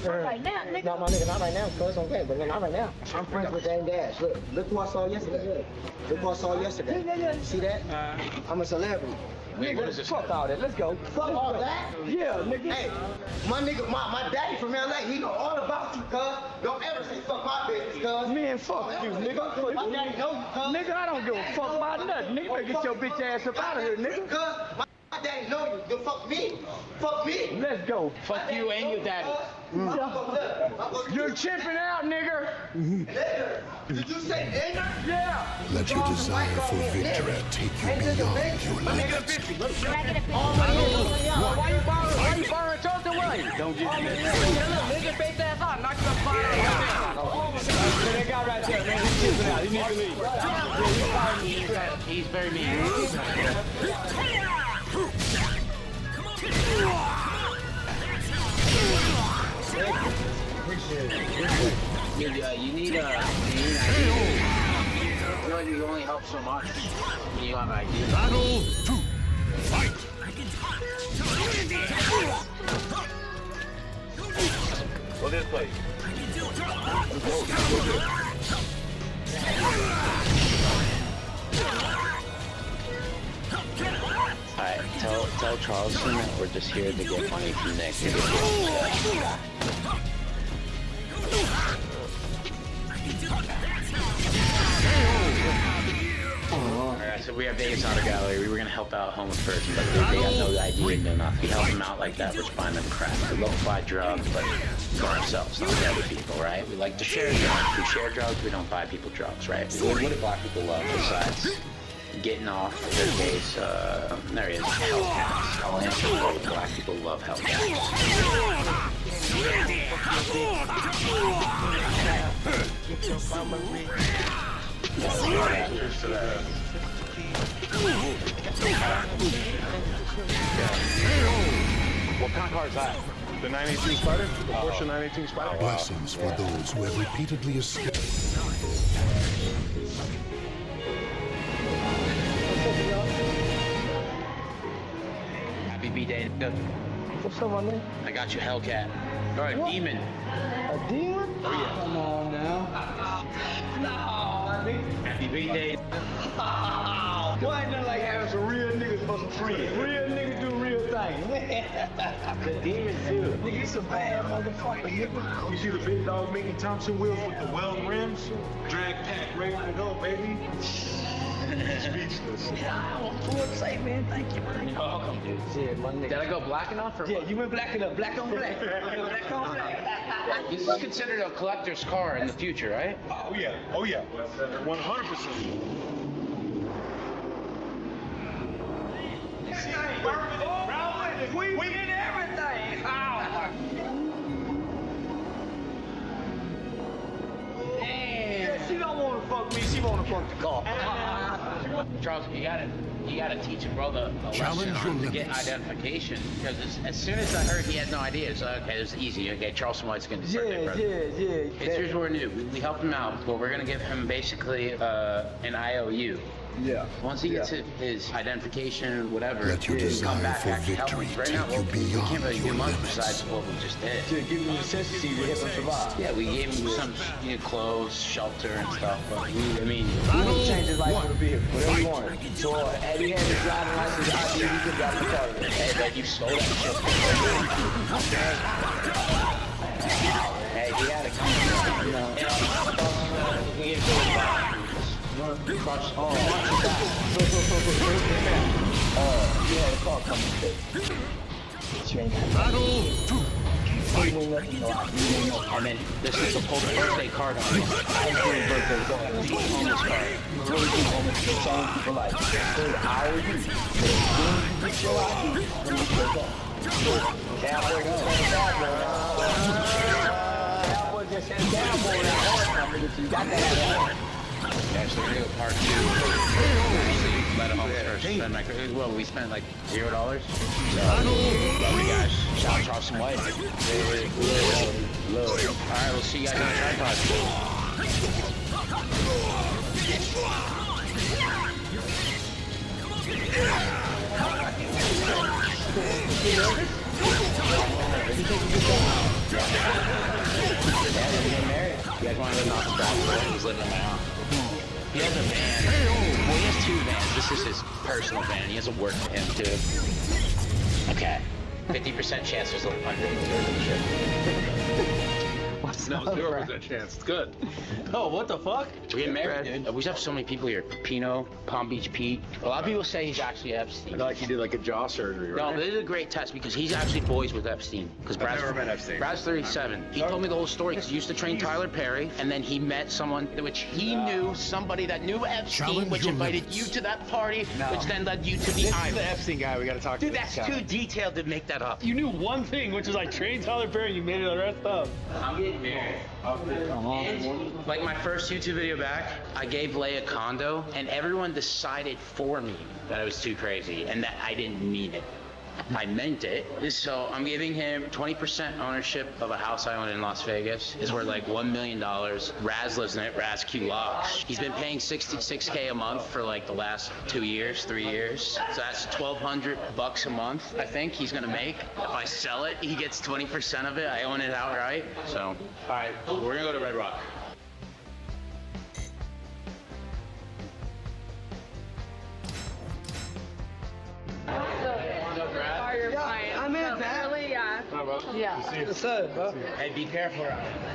Not right now, nigga. No, my nigga, not right now. Cause okay, but not right now. I'm friends with Dame Dash. Look who I saw yesterday. Look who I saw yesterday. See that? I'm a celebrity. Wait, what is this? Fuck all that. Let's go. Fuck all that? Yeah, nigga. Hey, my nigga, my daddy from LA, he know all about you, cuz. Don't ever say fuck my business, cuz. Man, fuck you, nigga. My daddy know you, cuz. Nigga, I don't give a fuck about nothing. Nigga, better get your bitch ass up out of here, nigga. Cuz, my daddy know you. You fuck me. Fuck me. Let's go. Fuck you and your daddy. You're chimping out, nigga. Did you say nigger? Yeah. Let your desire for victory take you beyond your limits. Why you borrowing Tulsa Williams? Don't get me. Nigga, face ass out. Knock your fire. That guy right there, man. He's chipping out. He needs to leave. He's very mean. You need an idea. You know, you only help so much when you have an idea. Battle 2. Fight! Go this place. Charleston, we're just here to get money from Nick. Alright, so we have Vegas Auto Gallery. We were gonna help out a homeless person, but they got no idea, no nothing. We help them out like that, which find them crap. We love to buy drugs, but for ourselves, not for other people, right? We like to share drugs. We share drugs, we don't buy people drugs, right? What do black people love besides getting off their case? There he is, Hellcats. I'll answer for you. Black people love Hellcats. What kind of car is that? The 918 Spider? The Porsche 918 Spider? Blessings for those who have repeatedly escaped. Happy B-Day. What's up, my man? I got you Hellcat. Or a demon. A demon? Oh, yeah. Come on now. No, nigga. Happy B-Day. Boy, ain't nothing like having some real niggas for some friends. Real niggas do real things. The demon too. Nigga, it's a bad motherfucker, nigga. You see the big dog Mickey Thompson wheels with the weld rims? Drag pack ready to go, baby. Speechless. Yeah, what to say, man? Thank you, man. You're welcome, dude. Yeah, my nigga. Did I go black enough? Or Yeah, you went black enough. Black on black. Black on black. This is considered a collector's car in the future, right? Oh, yeah. Oh, yeah. 100%. We did everything. Yeah, she don't want to fuck me. She want to fuck the car. Charles, you gotta teach a brother a lesson on to get identification. Because as soon as I heard he had no idea, it's like, okay, this is easy. Okay, Charleston White's gonna do birthday present. Yeah. Here's what we're gonna do. We help him out, but we're gonna give him basically an IOU. Yeah. Once he gets his identification, whatever, Let your come desire back for actually help victory him. Right take now, you we beyond can't really your do much limits. besides what we just did. To give him necessity to help him survive. Yeah, we gave him some clothes, shelter, and stuff. But we want to change his life for the vehicle, whatever he wanted. So, had he had his driving license, ID, he could drive the car. Hey, but you stole that shit. Hey, he had a company. We gave him yeah, the car coming. Battle 2. And then this is the whole birthday card on it. I was doing birthday card. Homeless card. Really do almost the same people like it. I always do. As soon as you get your ID, when you get that. Cowboy just had a cowboy. Cowboy just had a cowboy in that horse company, so you got that out of Yeah, so we're gonna go part 2. Let a homeless person spend like, well, we spent like $0. So, love you guys. Shout out Charleston White. Alright, we'll see you guys on the tripod. You guys want to live off the back? He's living in my house. He has a van. Well, he has 2 vans. This is his personal van. He has a work for him, too. Okay. 50% chance there's a under. No, 0% chance. It's good. Oh, what the fuck? We're getting married, dude. We have so many people here. Pino, Palm Beach Pete. A lot of people say he's actually Epstein. Like he did like a jaw surgery, right? No, this is a great test because he's actually boys with Epstein. Because I've never met Epstein. Brad's 37. He told me the whole story because he used to train Tyler Perry, and then he met someone which he knew, somebody that knew Epstein, which invited you to that party, which then led you to the island. The Epstein guy we gotta talk to. Dude, that's too detailed to make that up. You knew one thing, which was like train Tyler Perry, you made it the rest up. I'm getting married. And, like my first YouTube video back, I gave Leia a condo, and everyone decided for me that it was too crazy and that I didn't mean it. I meant it. So I'm giving him 20% ownership of a house I own in Las Vegas. It's worth like $1 million. Raz lives in it, Raz Q Locks. He's been paying $66K a month for like the last 2 years, 3 years. So that's $1,200 a month, I think he's gonna make. If I sell it, he gets 20% of it. I own it outright. So, all right, we're gonna go to Red Rock. What's up, Brad? Yeah. What's up, bro? Hey, be careful.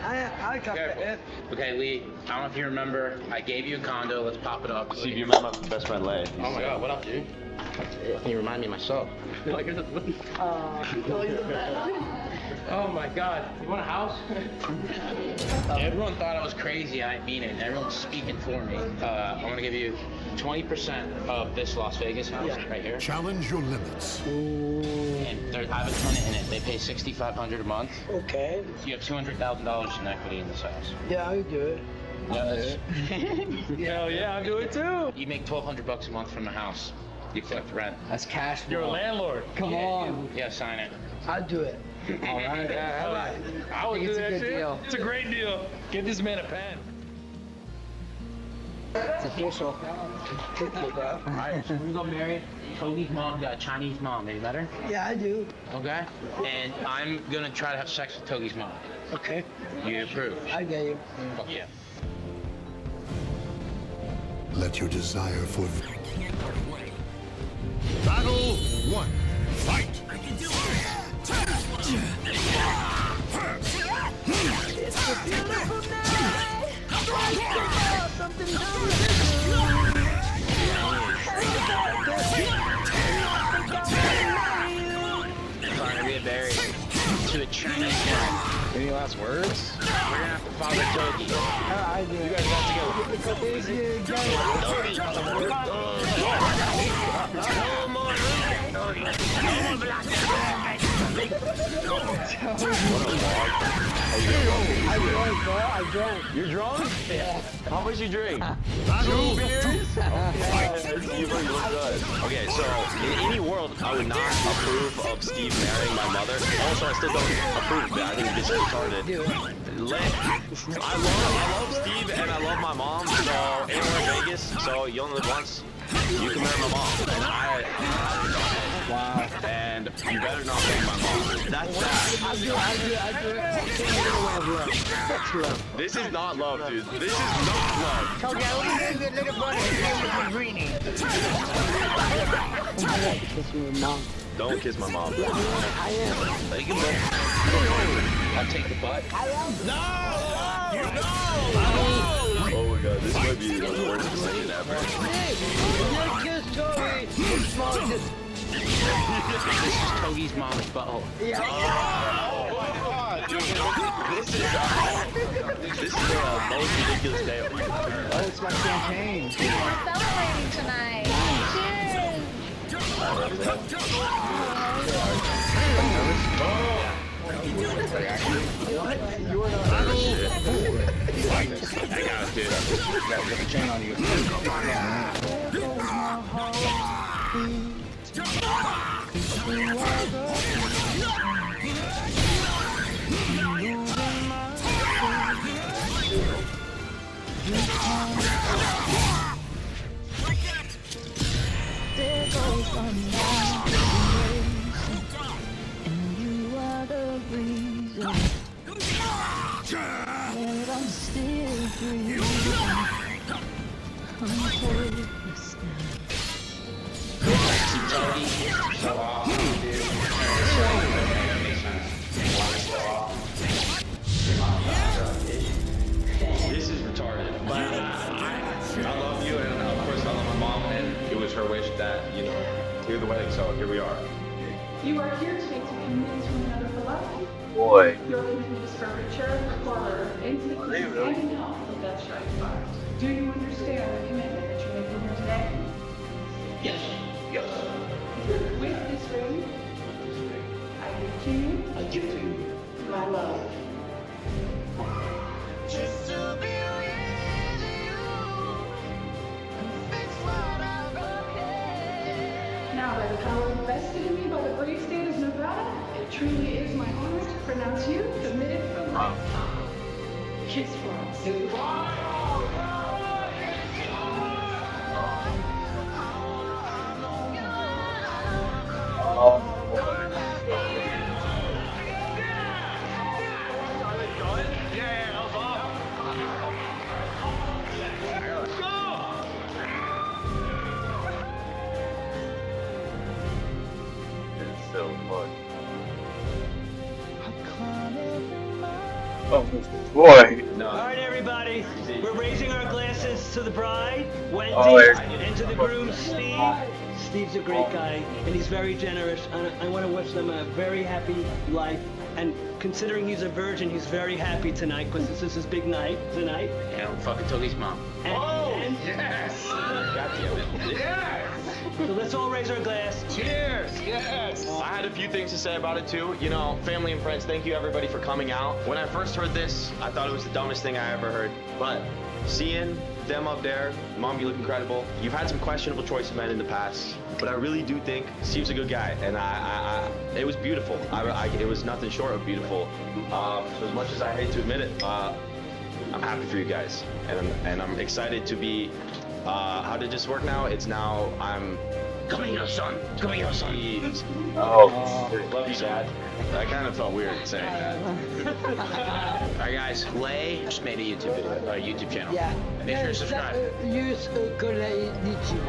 I got Careful. Okay, Lee, I don't know if you remember, I gave you a condo. Let's pop it up. See, you met my best friend, Lay. Oh my God, what up, dude? You remind me of myself. Oh my God, you want a house? Everyone thought I was crazy. I didn't mean it. Everyone's speaking for me. I'm gonna give you 20% of this Las Vegas house right here. Challenge your limits. And I have a tenant in it. They pay $6,500 a month. Okay. You have $200,000 in equity in this house. Yeah, I do it. Yeah, that's. Hell yeah, I'll do it too. You make $1,200 a month from the house. You collect rent. That's cash flow. You're a landlord. Come on. Yeah, sign it. I'll do it. All right. Yeah, I would do that shit. Deal. It's a great deal. Give this man a pen. It's official. Alright, so we got married. Toby's mom got a Chinese mom. Have you met her? Yeah, I do. Okay. And I'm gonna try to have sex with Toby's mom. Okay. You approve? I get you. Fuck yeah. Let your desire for Battle 1. Fight! I can do It's a beautiful night. Something Fine, we get married to a Chinese woman. Any last words? We're gonna have to follow Toby. I do. You guys have I drank. You're drunk? Yeah. How much you drink? 2 beers? You look good. Okay, so in any world, I would not approve of Steve marrying my mother. Also, I still don't approve of it. I think this is retarded. I love Steve and I love my mom. So anywhere in Vegas, so you only live once. You can marry my mom. And wow. And you better not marry my mom. That's that. I do it. This is not love, dude. This is not love. Okay, let me get a little brother. His name was Greenie. Kiss your mom. Don't kiss my mom. Yeah, I am. You can I'll take the butt. No! Oh my God, this might be the worst decision ever. This is Togi's mom's butthole. Yeah. Oh my God, dude. This is the most ridiculous day of my life. Oh, it's my champagne. We're celebrating tonight. You were not. I got it, dude. Got the chain on you. There goes my mind, and you are the reason that I'm still breathing. I'm hopeless This is retarded. But I love you, and of course I love my mom, and it was her wish that, you know, do the wedding, so here we are. You are here today to commit to another for life. Boy. Your commitment is for richer, poorer, intimacy, and in health of that strike fire. Do you understand the commitment that you're making here today? Yes. Yes. With this ring, I give to you. I give to you. My love. just to be with you. Fix what I've broken. Now, by the power invested in me by the great state of Nevada, it truly is my honor to pronounce you committed for life. Kiss frogs. It's so fun. I Oh, boy. All right, everybody. We're raising our glasses to the bride, Wendy, Oh, and to the groom, Steve. Steve's a great guy, and he's very generous. And I want to wish them a very happy life. And considering he's a virgin, he's very happy tonight because this is his big night tonight. Yeah, fucking Togi's mom. And, Yes! God damn it. Yes! So let's all raise our glass. Cheers! Yes! I had a few things to say about it too. You know, family and friends, thank you everybody for coming out. When I first heard this, I thought it was the dumbest thing I ever heard. But seeing them up there, Mom, you look incredible. You've had some questionable choice of men in the past, but I really do think Steve's a good guy, and it was beautiful. It was nothing short of beautiful. So as much as I hate to admit it, I'm happy for you guys, and I'm excited to be. How did this work now? It's now Come here, son. Come here, son. Oh, love you, Dad. I kind of felt weird saying that. All right, guys. Lay just made a YouTube video, YouTube channel. Yeah. Make sure to subscribe. Use code YouTube.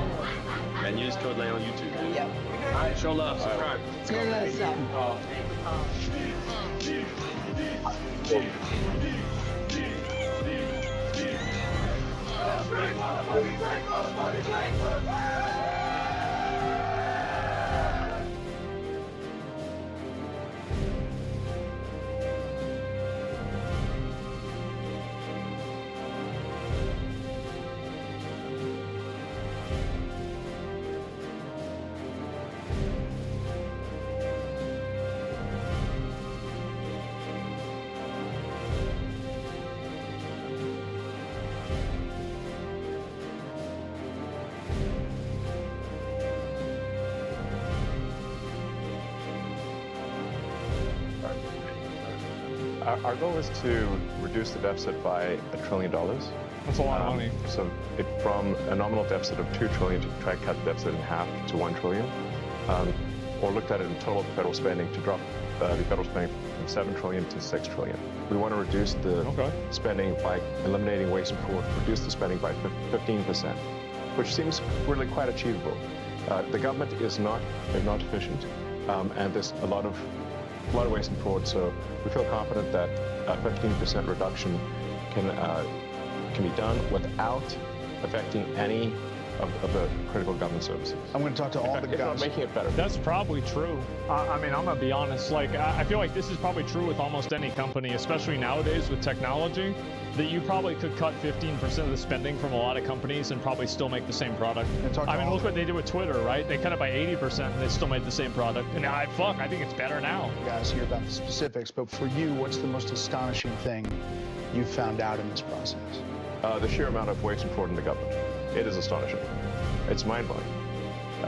And use code Lay on YouTube. Yep. All right, show love. Subscribe. Give us some. Our goal is to reduce the deficit by $1 trillion. That's a lot of money. So from a nominal deficit of $2 trillion to try to cut the deficit in half to $1 trillion, or looked at it in total federal spending to drop the federal spending from $7 trillion to $6 trillion. We want to reduce the spending by eliminating waste and fraud, reduce the spending by 15%, which seems really quite achievable. The government is not efficient, and there's a lot of waste and fraud, so we feel confident that a 15% reduction can be done without affecting any of the critical government services. I'm going to talk to all the guys. Making it better. That's probably true. I mean, I'm gonna be honest. Like, I feel like this is probably true with almost any company, especially nowadays with technology. That you probably could cut 15% of the spending from a lot of companies and probably still make the same product. I mean, look what they did with Twitter, right? They cut it by 80% and they still made the same product. And I think it's better now. Guys, hear about the specifics, but for you, what's the most astonishing thing you've found out in this process? The sheer amount of waste and fraud in the government. It is astonishing. It's mind-blowing. We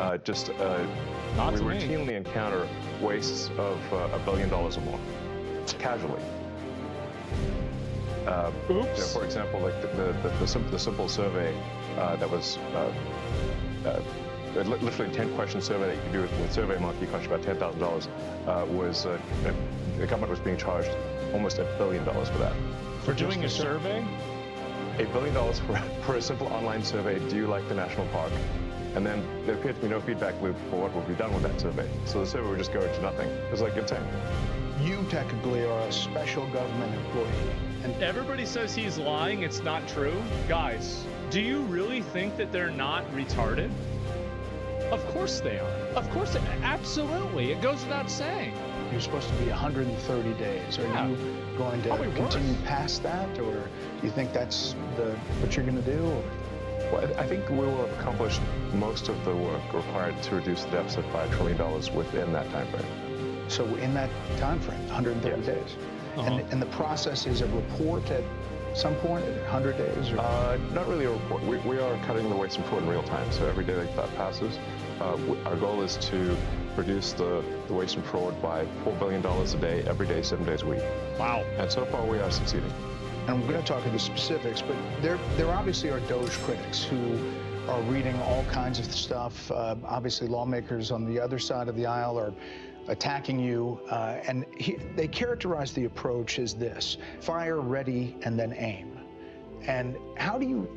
routinely encounter wastes of $1 billion or more, casually. Oops. You know, for example, like the simple survey that was literally 10-question survey that you could do with SurveyMonkey, cost you about $10,000. Was the government was being charged almost $1 billion for that. For doing a survey? $1 billion for a simple online survey. Do you like the national park? And then there appeared to be no feedback loop for what would be done with that survey. So the survey would just go to nothing. It was like insane. You technically are a special government employee. And everybody says he's lying. It's not true. Guys, do you really think that they're not retarded? Of course they are. Of course, absolutely. It goes without saying. You're supposed to be 130 days. Are you going to continue past that, or do you think that's what you're going to do? Or? Well, I think we will have accomplished most of the work required to reduce the deficit by $1 trillion within that time frame. So in that time frame, 130 days. And the process is a report at some point, at 100 days? Or? Not really a report. We are cutting the waste and fraud in real time. So every day that passes, our goal is to reduce the waste and fraud by $4 billion a day, every day, 7 days a week. Wow. And so far we are succeeding. And I'm going to talk to the specifics, but there obviously are Doge critics who are reading all kinds of stuff. Obviously, lawmakers on the other side of the aisle are attacking you, and they characterize the approach as this: fire, ready, and then aim. And how do you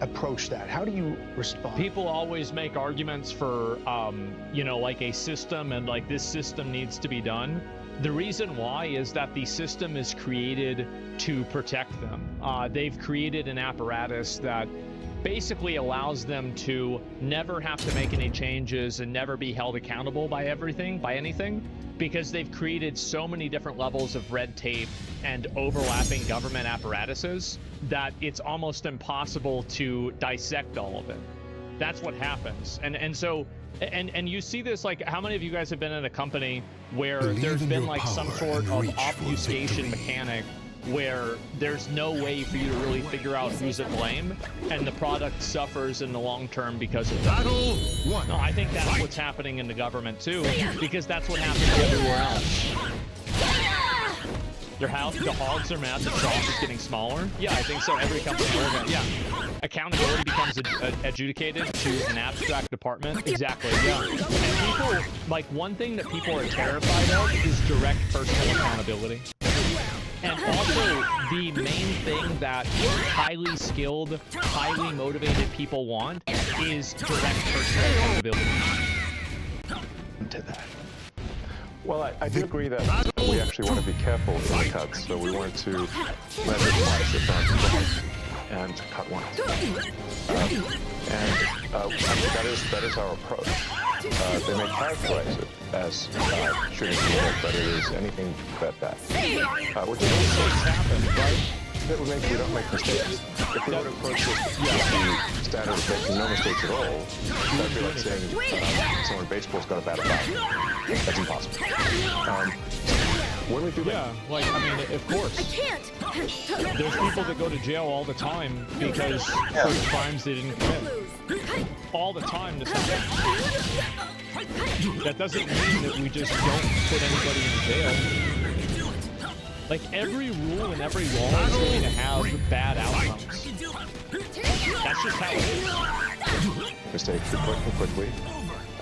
approach that? How do you respond? People always make arguments for, like a system and like this system needs to be done. The reason why is that the system is created to protect them. They've created an apparatus that basically allows them to never have to make any changes and never be held accountable by anything, because they've created so many different levels of red tape and overlapping government apparatuses that it's almost impossible to dissect all of it. That's what happens. And so you see this, like, how many of you guys have been in a company where there's been like some sort of obfuscation mechanic where there's no way for you to really figure out who's at blame, and the product suffers in the long term because of that. No, I think that's what's happening in the government too, because that's what happens everywhere else. The hogs are mad that Trump is getting smaller. Yeah, I think so. Every company, yeah. Accountability becomes adjudicated to an abstract department. Exactly, yeah. And people, like, one thing that people are terrified of is direct personal accountability. And also, the main thing that highly skilled, highly motivated people want is direct personal accountability. To that. Well, I do agree that we actually want to be careful in the cuts, so we wanted to measure twice, if not twice, and cut once. I think that is our approach. They may characterize it as shooting people, but it is anything but that. Which is mistakes happen, right? That would make we don't make mistakes. If we were to approach it with the standard of making no mistakes at all, that'd be like saying someone in baseball's got a bad about. That's impossible. When we do that, yeah, like, I mean, of course. I can't. There's people that go to jail all the time because for the crimes they didn't commit. All the time. That doesn't mean that we just don't put anybody in jail. Like, every rule and every law is going to have bad outcomes. That's just how it is. Mistakes we quickly.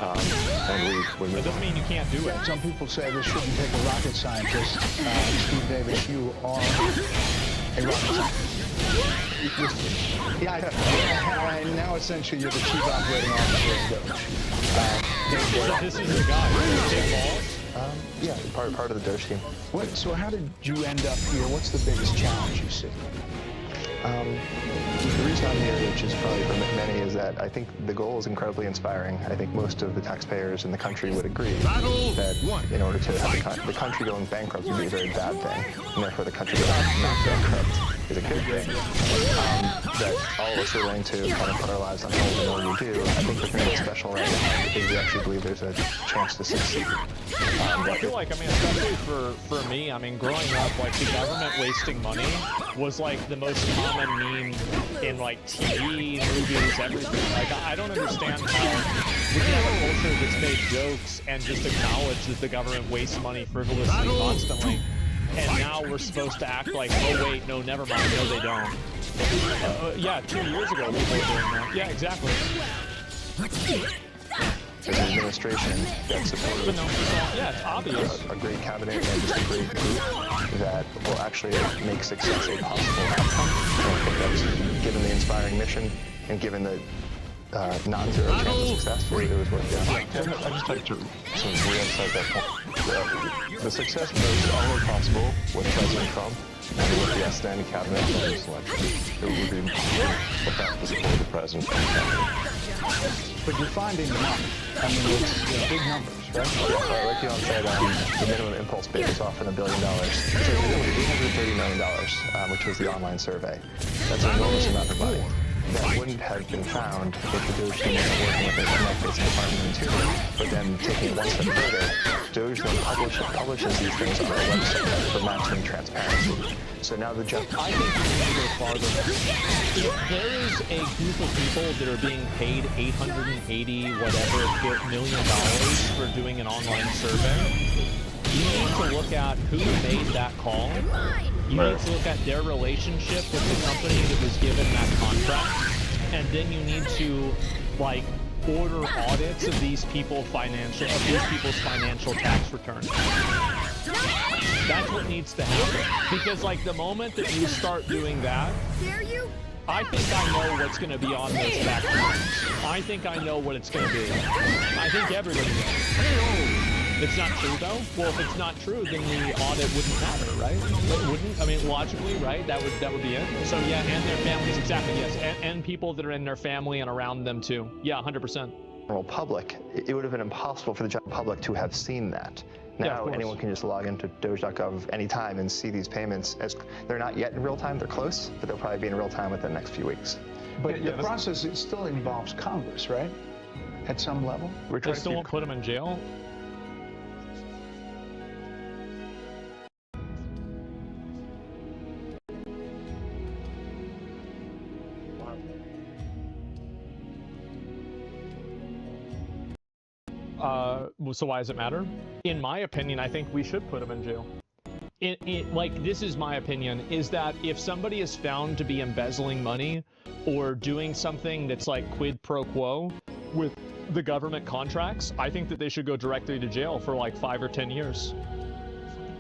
And we that doesn't mean you can't do it. Some people say this shouldn't take a rocket scientist. Steve Davis, you are a rocket scientist. Yeah, now essentially you're the chief operating officer of Doge. So this is the guy. Big balls. Yeah, part of the Doge team. So how did you end up here? What's the biggest challenge you see? The reason I'm here, which is probably for many, is that I think the goal is incredibly inspiring. I think most of the taxpayers in the country would agree that in order to have the country going bankrupt would be a very bad thing, and therefore the country going not bankrupt is a good thing. That all of us are willing to kind of put our lives on hold in order to do. I think the thing that's special right now is we actually believe there's a chance to succeed. I feel like, I mean, especially for me, I mean, growing up, like, the government wasting money was like the most common meme in, like, TV, movies, everything. Like, I don't understand how we can have a culture that's made jokes and just acknowledge that the government wastes money frivolously constantly, and now we're supposed to act like, oh wait, no, never mind, no they don't. Yeah, 2 years ago we were doing that. Yeah, exactly. As an administration that supported it's obvious. A great cabinet and just a great group that will actually make success a possible outcome. And I think that's, given the inspiring mission and given the non-zero chance of success, it was worth it. I just like to sort of re-emphasize that point. The success was only possible with President Trump and with the outstanding cabinet that was selected. It would be without the support of the president. But you're finding the money. I mean, it's big numbers, right? Yeah, like Dion said, the minimum impulse bid is often $1 billion. So $830 million, which was the online survey. That's an enormous amount of money. That wouldn't have been found if the Doge team wasn't working with the Connect-based Department of Interior. But then taking it one step further, Doge then publishes these things on their website for maximum transparency. So now the judge... I think we need to go farther. If there is a group of people that are being paid $880 million for doing an online survey, you need to look at who made that call. You need to look at their relationship with the company that was given that contract, and then you need to, like, order audits of these people's financial tax returns. That's what needs to happen. Because, like, the moment that you start doing that, I think I know what's going to be on those tax returns. I think I know what it's going to be. I think everybody knows. It's not true though? Well, if it's not true, then the audit wouldn't matter, right? It wouldn't? I mean, logically, right? That would be it. So yeah, and their families, exactly, yes. And people that are in their family and around them too. Yeah, 100%. General public, it would have been impossible for the general public to have seen that. Now anyone can just log into Doge.gov anytime and see these payments. As they're not yet in real time, they're close, but they'll probably be in real time within the next few weeks. But the process, it still involves Congress, right? At some level? They still won't put them in jail? So why does it matter? In my opinion, I think we should put them in jail. Like, this is my opinion, is that if somebody is found to be embezzling money or doing something that's like quid pro quo with the government contracts, I think that they should go directly to jail for like 5 or 10 years.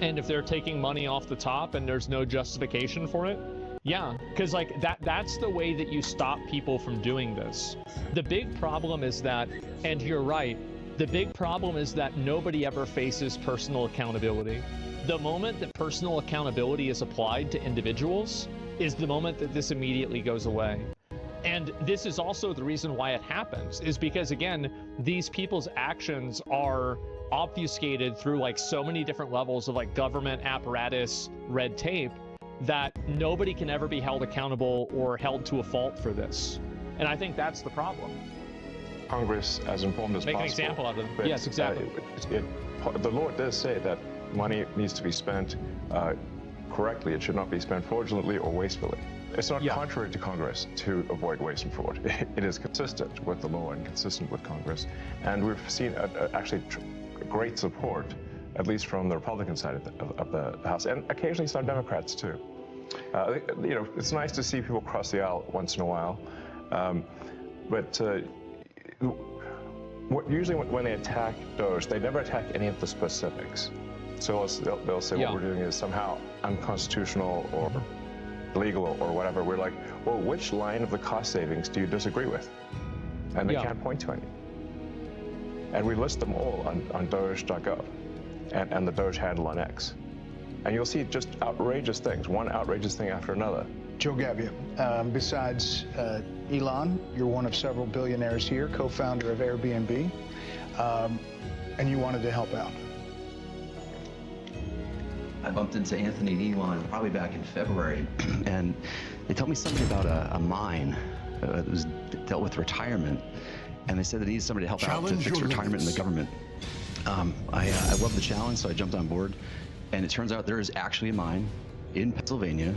And if they're taking money off the top and there's no justification for it, yeah, because like that's the way that you stop people from doing this. The big problem is that, and you're right, the big problem is that nobody ever faces personal accountability. The moment that personal accountability is applied to individuals is the moment that this immediately goes away. And this is also the reason why it happens, is because, again, these people's actions are obfuscated through like so many different levels of like government apparatus, red tape, that nobody can ever be held accountable or held to a fault for this. And I think that's the problem. Congress as informed as possible. Make an example out of them. But, Yes, exactly. The law does say that money needs to be spent correctly. It should not be spent fraudulently or wastefully. It's not contrary to Congress to avoid waste and fraud. It is consistent with the law and consistent with Congress. And we've seen actually great support, at least from the Republican side of the House, and occasionally some Democrats too. You know, it's nice to see people cross the aisle once in a while, but usually when they attack Doge, they never attack any of the specifics. So they'll say what we're doing is somehow unconstitutional or illegal or whatever. We're like, well, which line of the cost savings do you disagree with? And they can't point to any. And we list them all on Doge.gov and the Doge handle on X. And you'll see just outrageous things, one outrageous thing after another. Joe Gabbia, besides Elon, you're one of several billionaires here, co-founder of Airbnb, and you wanted to help out. I bumped into Anthony and Elon probably back in February, and they told me something about a mine that was dealt with retirement, and they said they needed somebody to help out to fix retirement in the government. I love the challenge, so I jumped on board, and it turns out there is actually a mine in Pennsylvania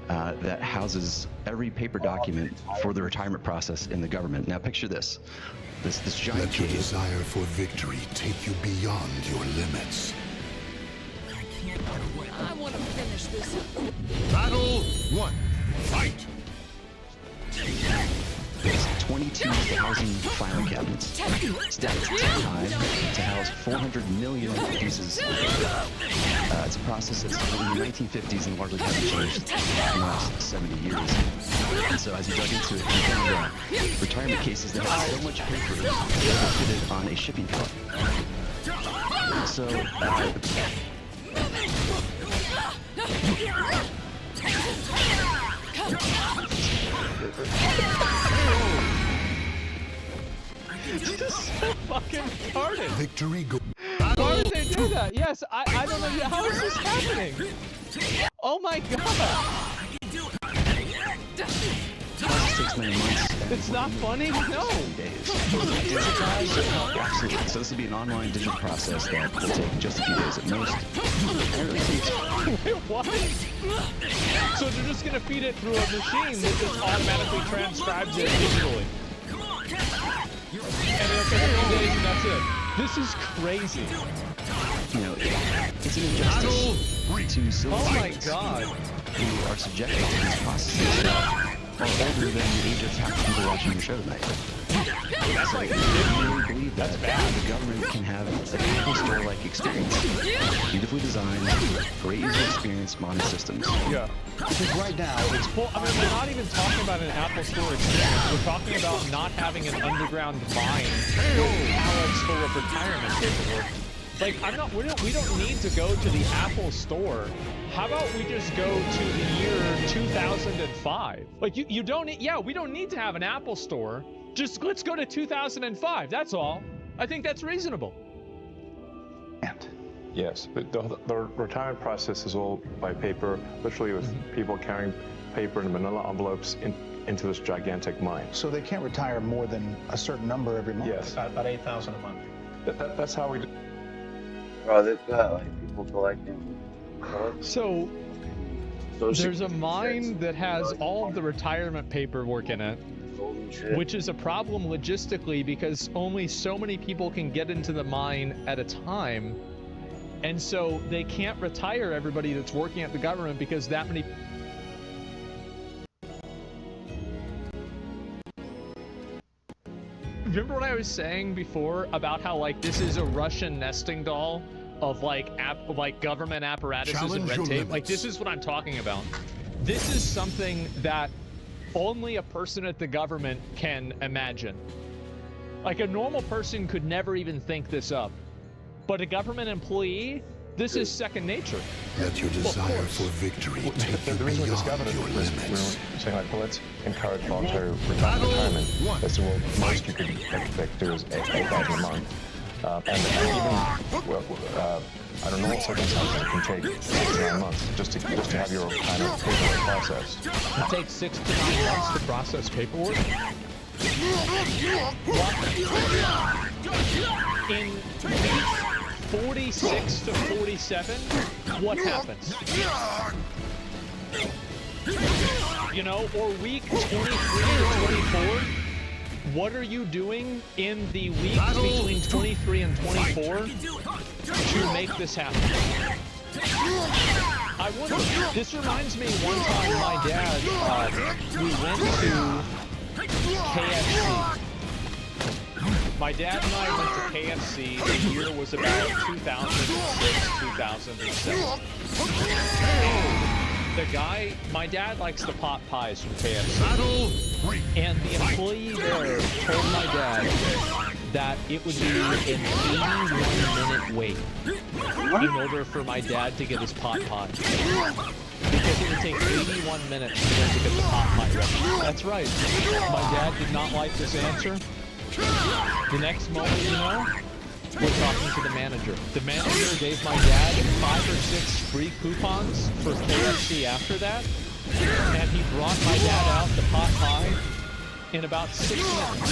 that houses every paper document for the retirement process in the government. Now picture this giant Let your desire for victory take you beyond your limits. I want to finish this. Battle 1. Fight! There's 22,000 filing cabinets stacked 10 high to house 400 million pieces. It's a process that's started in the 1950s and largely hasn't changed in the last 70 years. And so as you dug into it, you found retirement cases that have so much paper that are fitted on a shipping truck. So, This is so fucking retarded. Victory go. Why would they do that? Yes, I don't know. How is this happening? Oh my god. Takes 9 months. It's not funny? No. Days. Absolutely. So this will be an online digital process that will take just a few days at most. Wait, what? So they're just gonna feed it through a machine that just automatically transcribes it digitally. And it'll take a few days and that's it. This is crazy. You know, it's an injustice to civil servants who are subjected to these processes are older than the age of half the people watching your show tonight. That's like, I really believe that the government can have an Apple Store-like experience. Beautifully designed, great user experience, modern systems. Yeah. Because right now, it's... Well, I mean, we're not even talking about an Apple Store experience. We're talking about not having an underground mine with pallets full of retirement paperwork. Like, we don't need to go to the Apple store. How about we just go to the year 2005? Like, you don't need, yeah, we don't need to have an Apple store. Just let's go to 2005, that's all. I think that's reasonable. Yes, the retirement process is all by paper, literally with people carrying paper in manila envelopes into this gigantic mine. So they can't retire more than a certain number every month? Yes. About 8,000 a month. That's how we do. Bro, they've got like people collecting. So there's a mine that has all of the retirement paperwork in it, which is a problem logistically because only so many people can get into the mine at a time. And so they can't retire everybody that's working at the government because that many. Remember what I was saying before about how like this is a Russian nesting doll of like government apparatuses and red tape? Like this is what I'm talking about. This is something that only a person at the government can imagine. Like a normal person could never even think this up. But a government employee, this is second nature. Let your desire for victory take you The reason we discovered it was we were saying like, well, let's encourage voluntary retirement. That's what most you could do is 8,000 a month. And even, well, I don't know what circumstances it can take 6 to 9 months just to have your kind of paperwork processed. It takes 6 to 9 months to process paperwork? In weeks 46 to 47, what happens? You know, or week 23 to 24, what are you doing in the weeks between 23 and 24 to make this happen? I wonder, this reminds me one time my dad, we went to KFC. My dad and I went to KFC. The year was about 2006, 2007. The guy, my dad likes the pot pies from KFC. And the employee there told my dad that it would be an 81-minute wait in order for my dad to get his pot pie. Because it would take 81 minutes for him to get the pot pie ready. That's right. My dad did not like this answer. The next moment, you know, we're talking to the manager. The manager gave my dad 5 or 6 free coupons for KFC after that, and he brought my dad out the pot pie in about 6 minutes.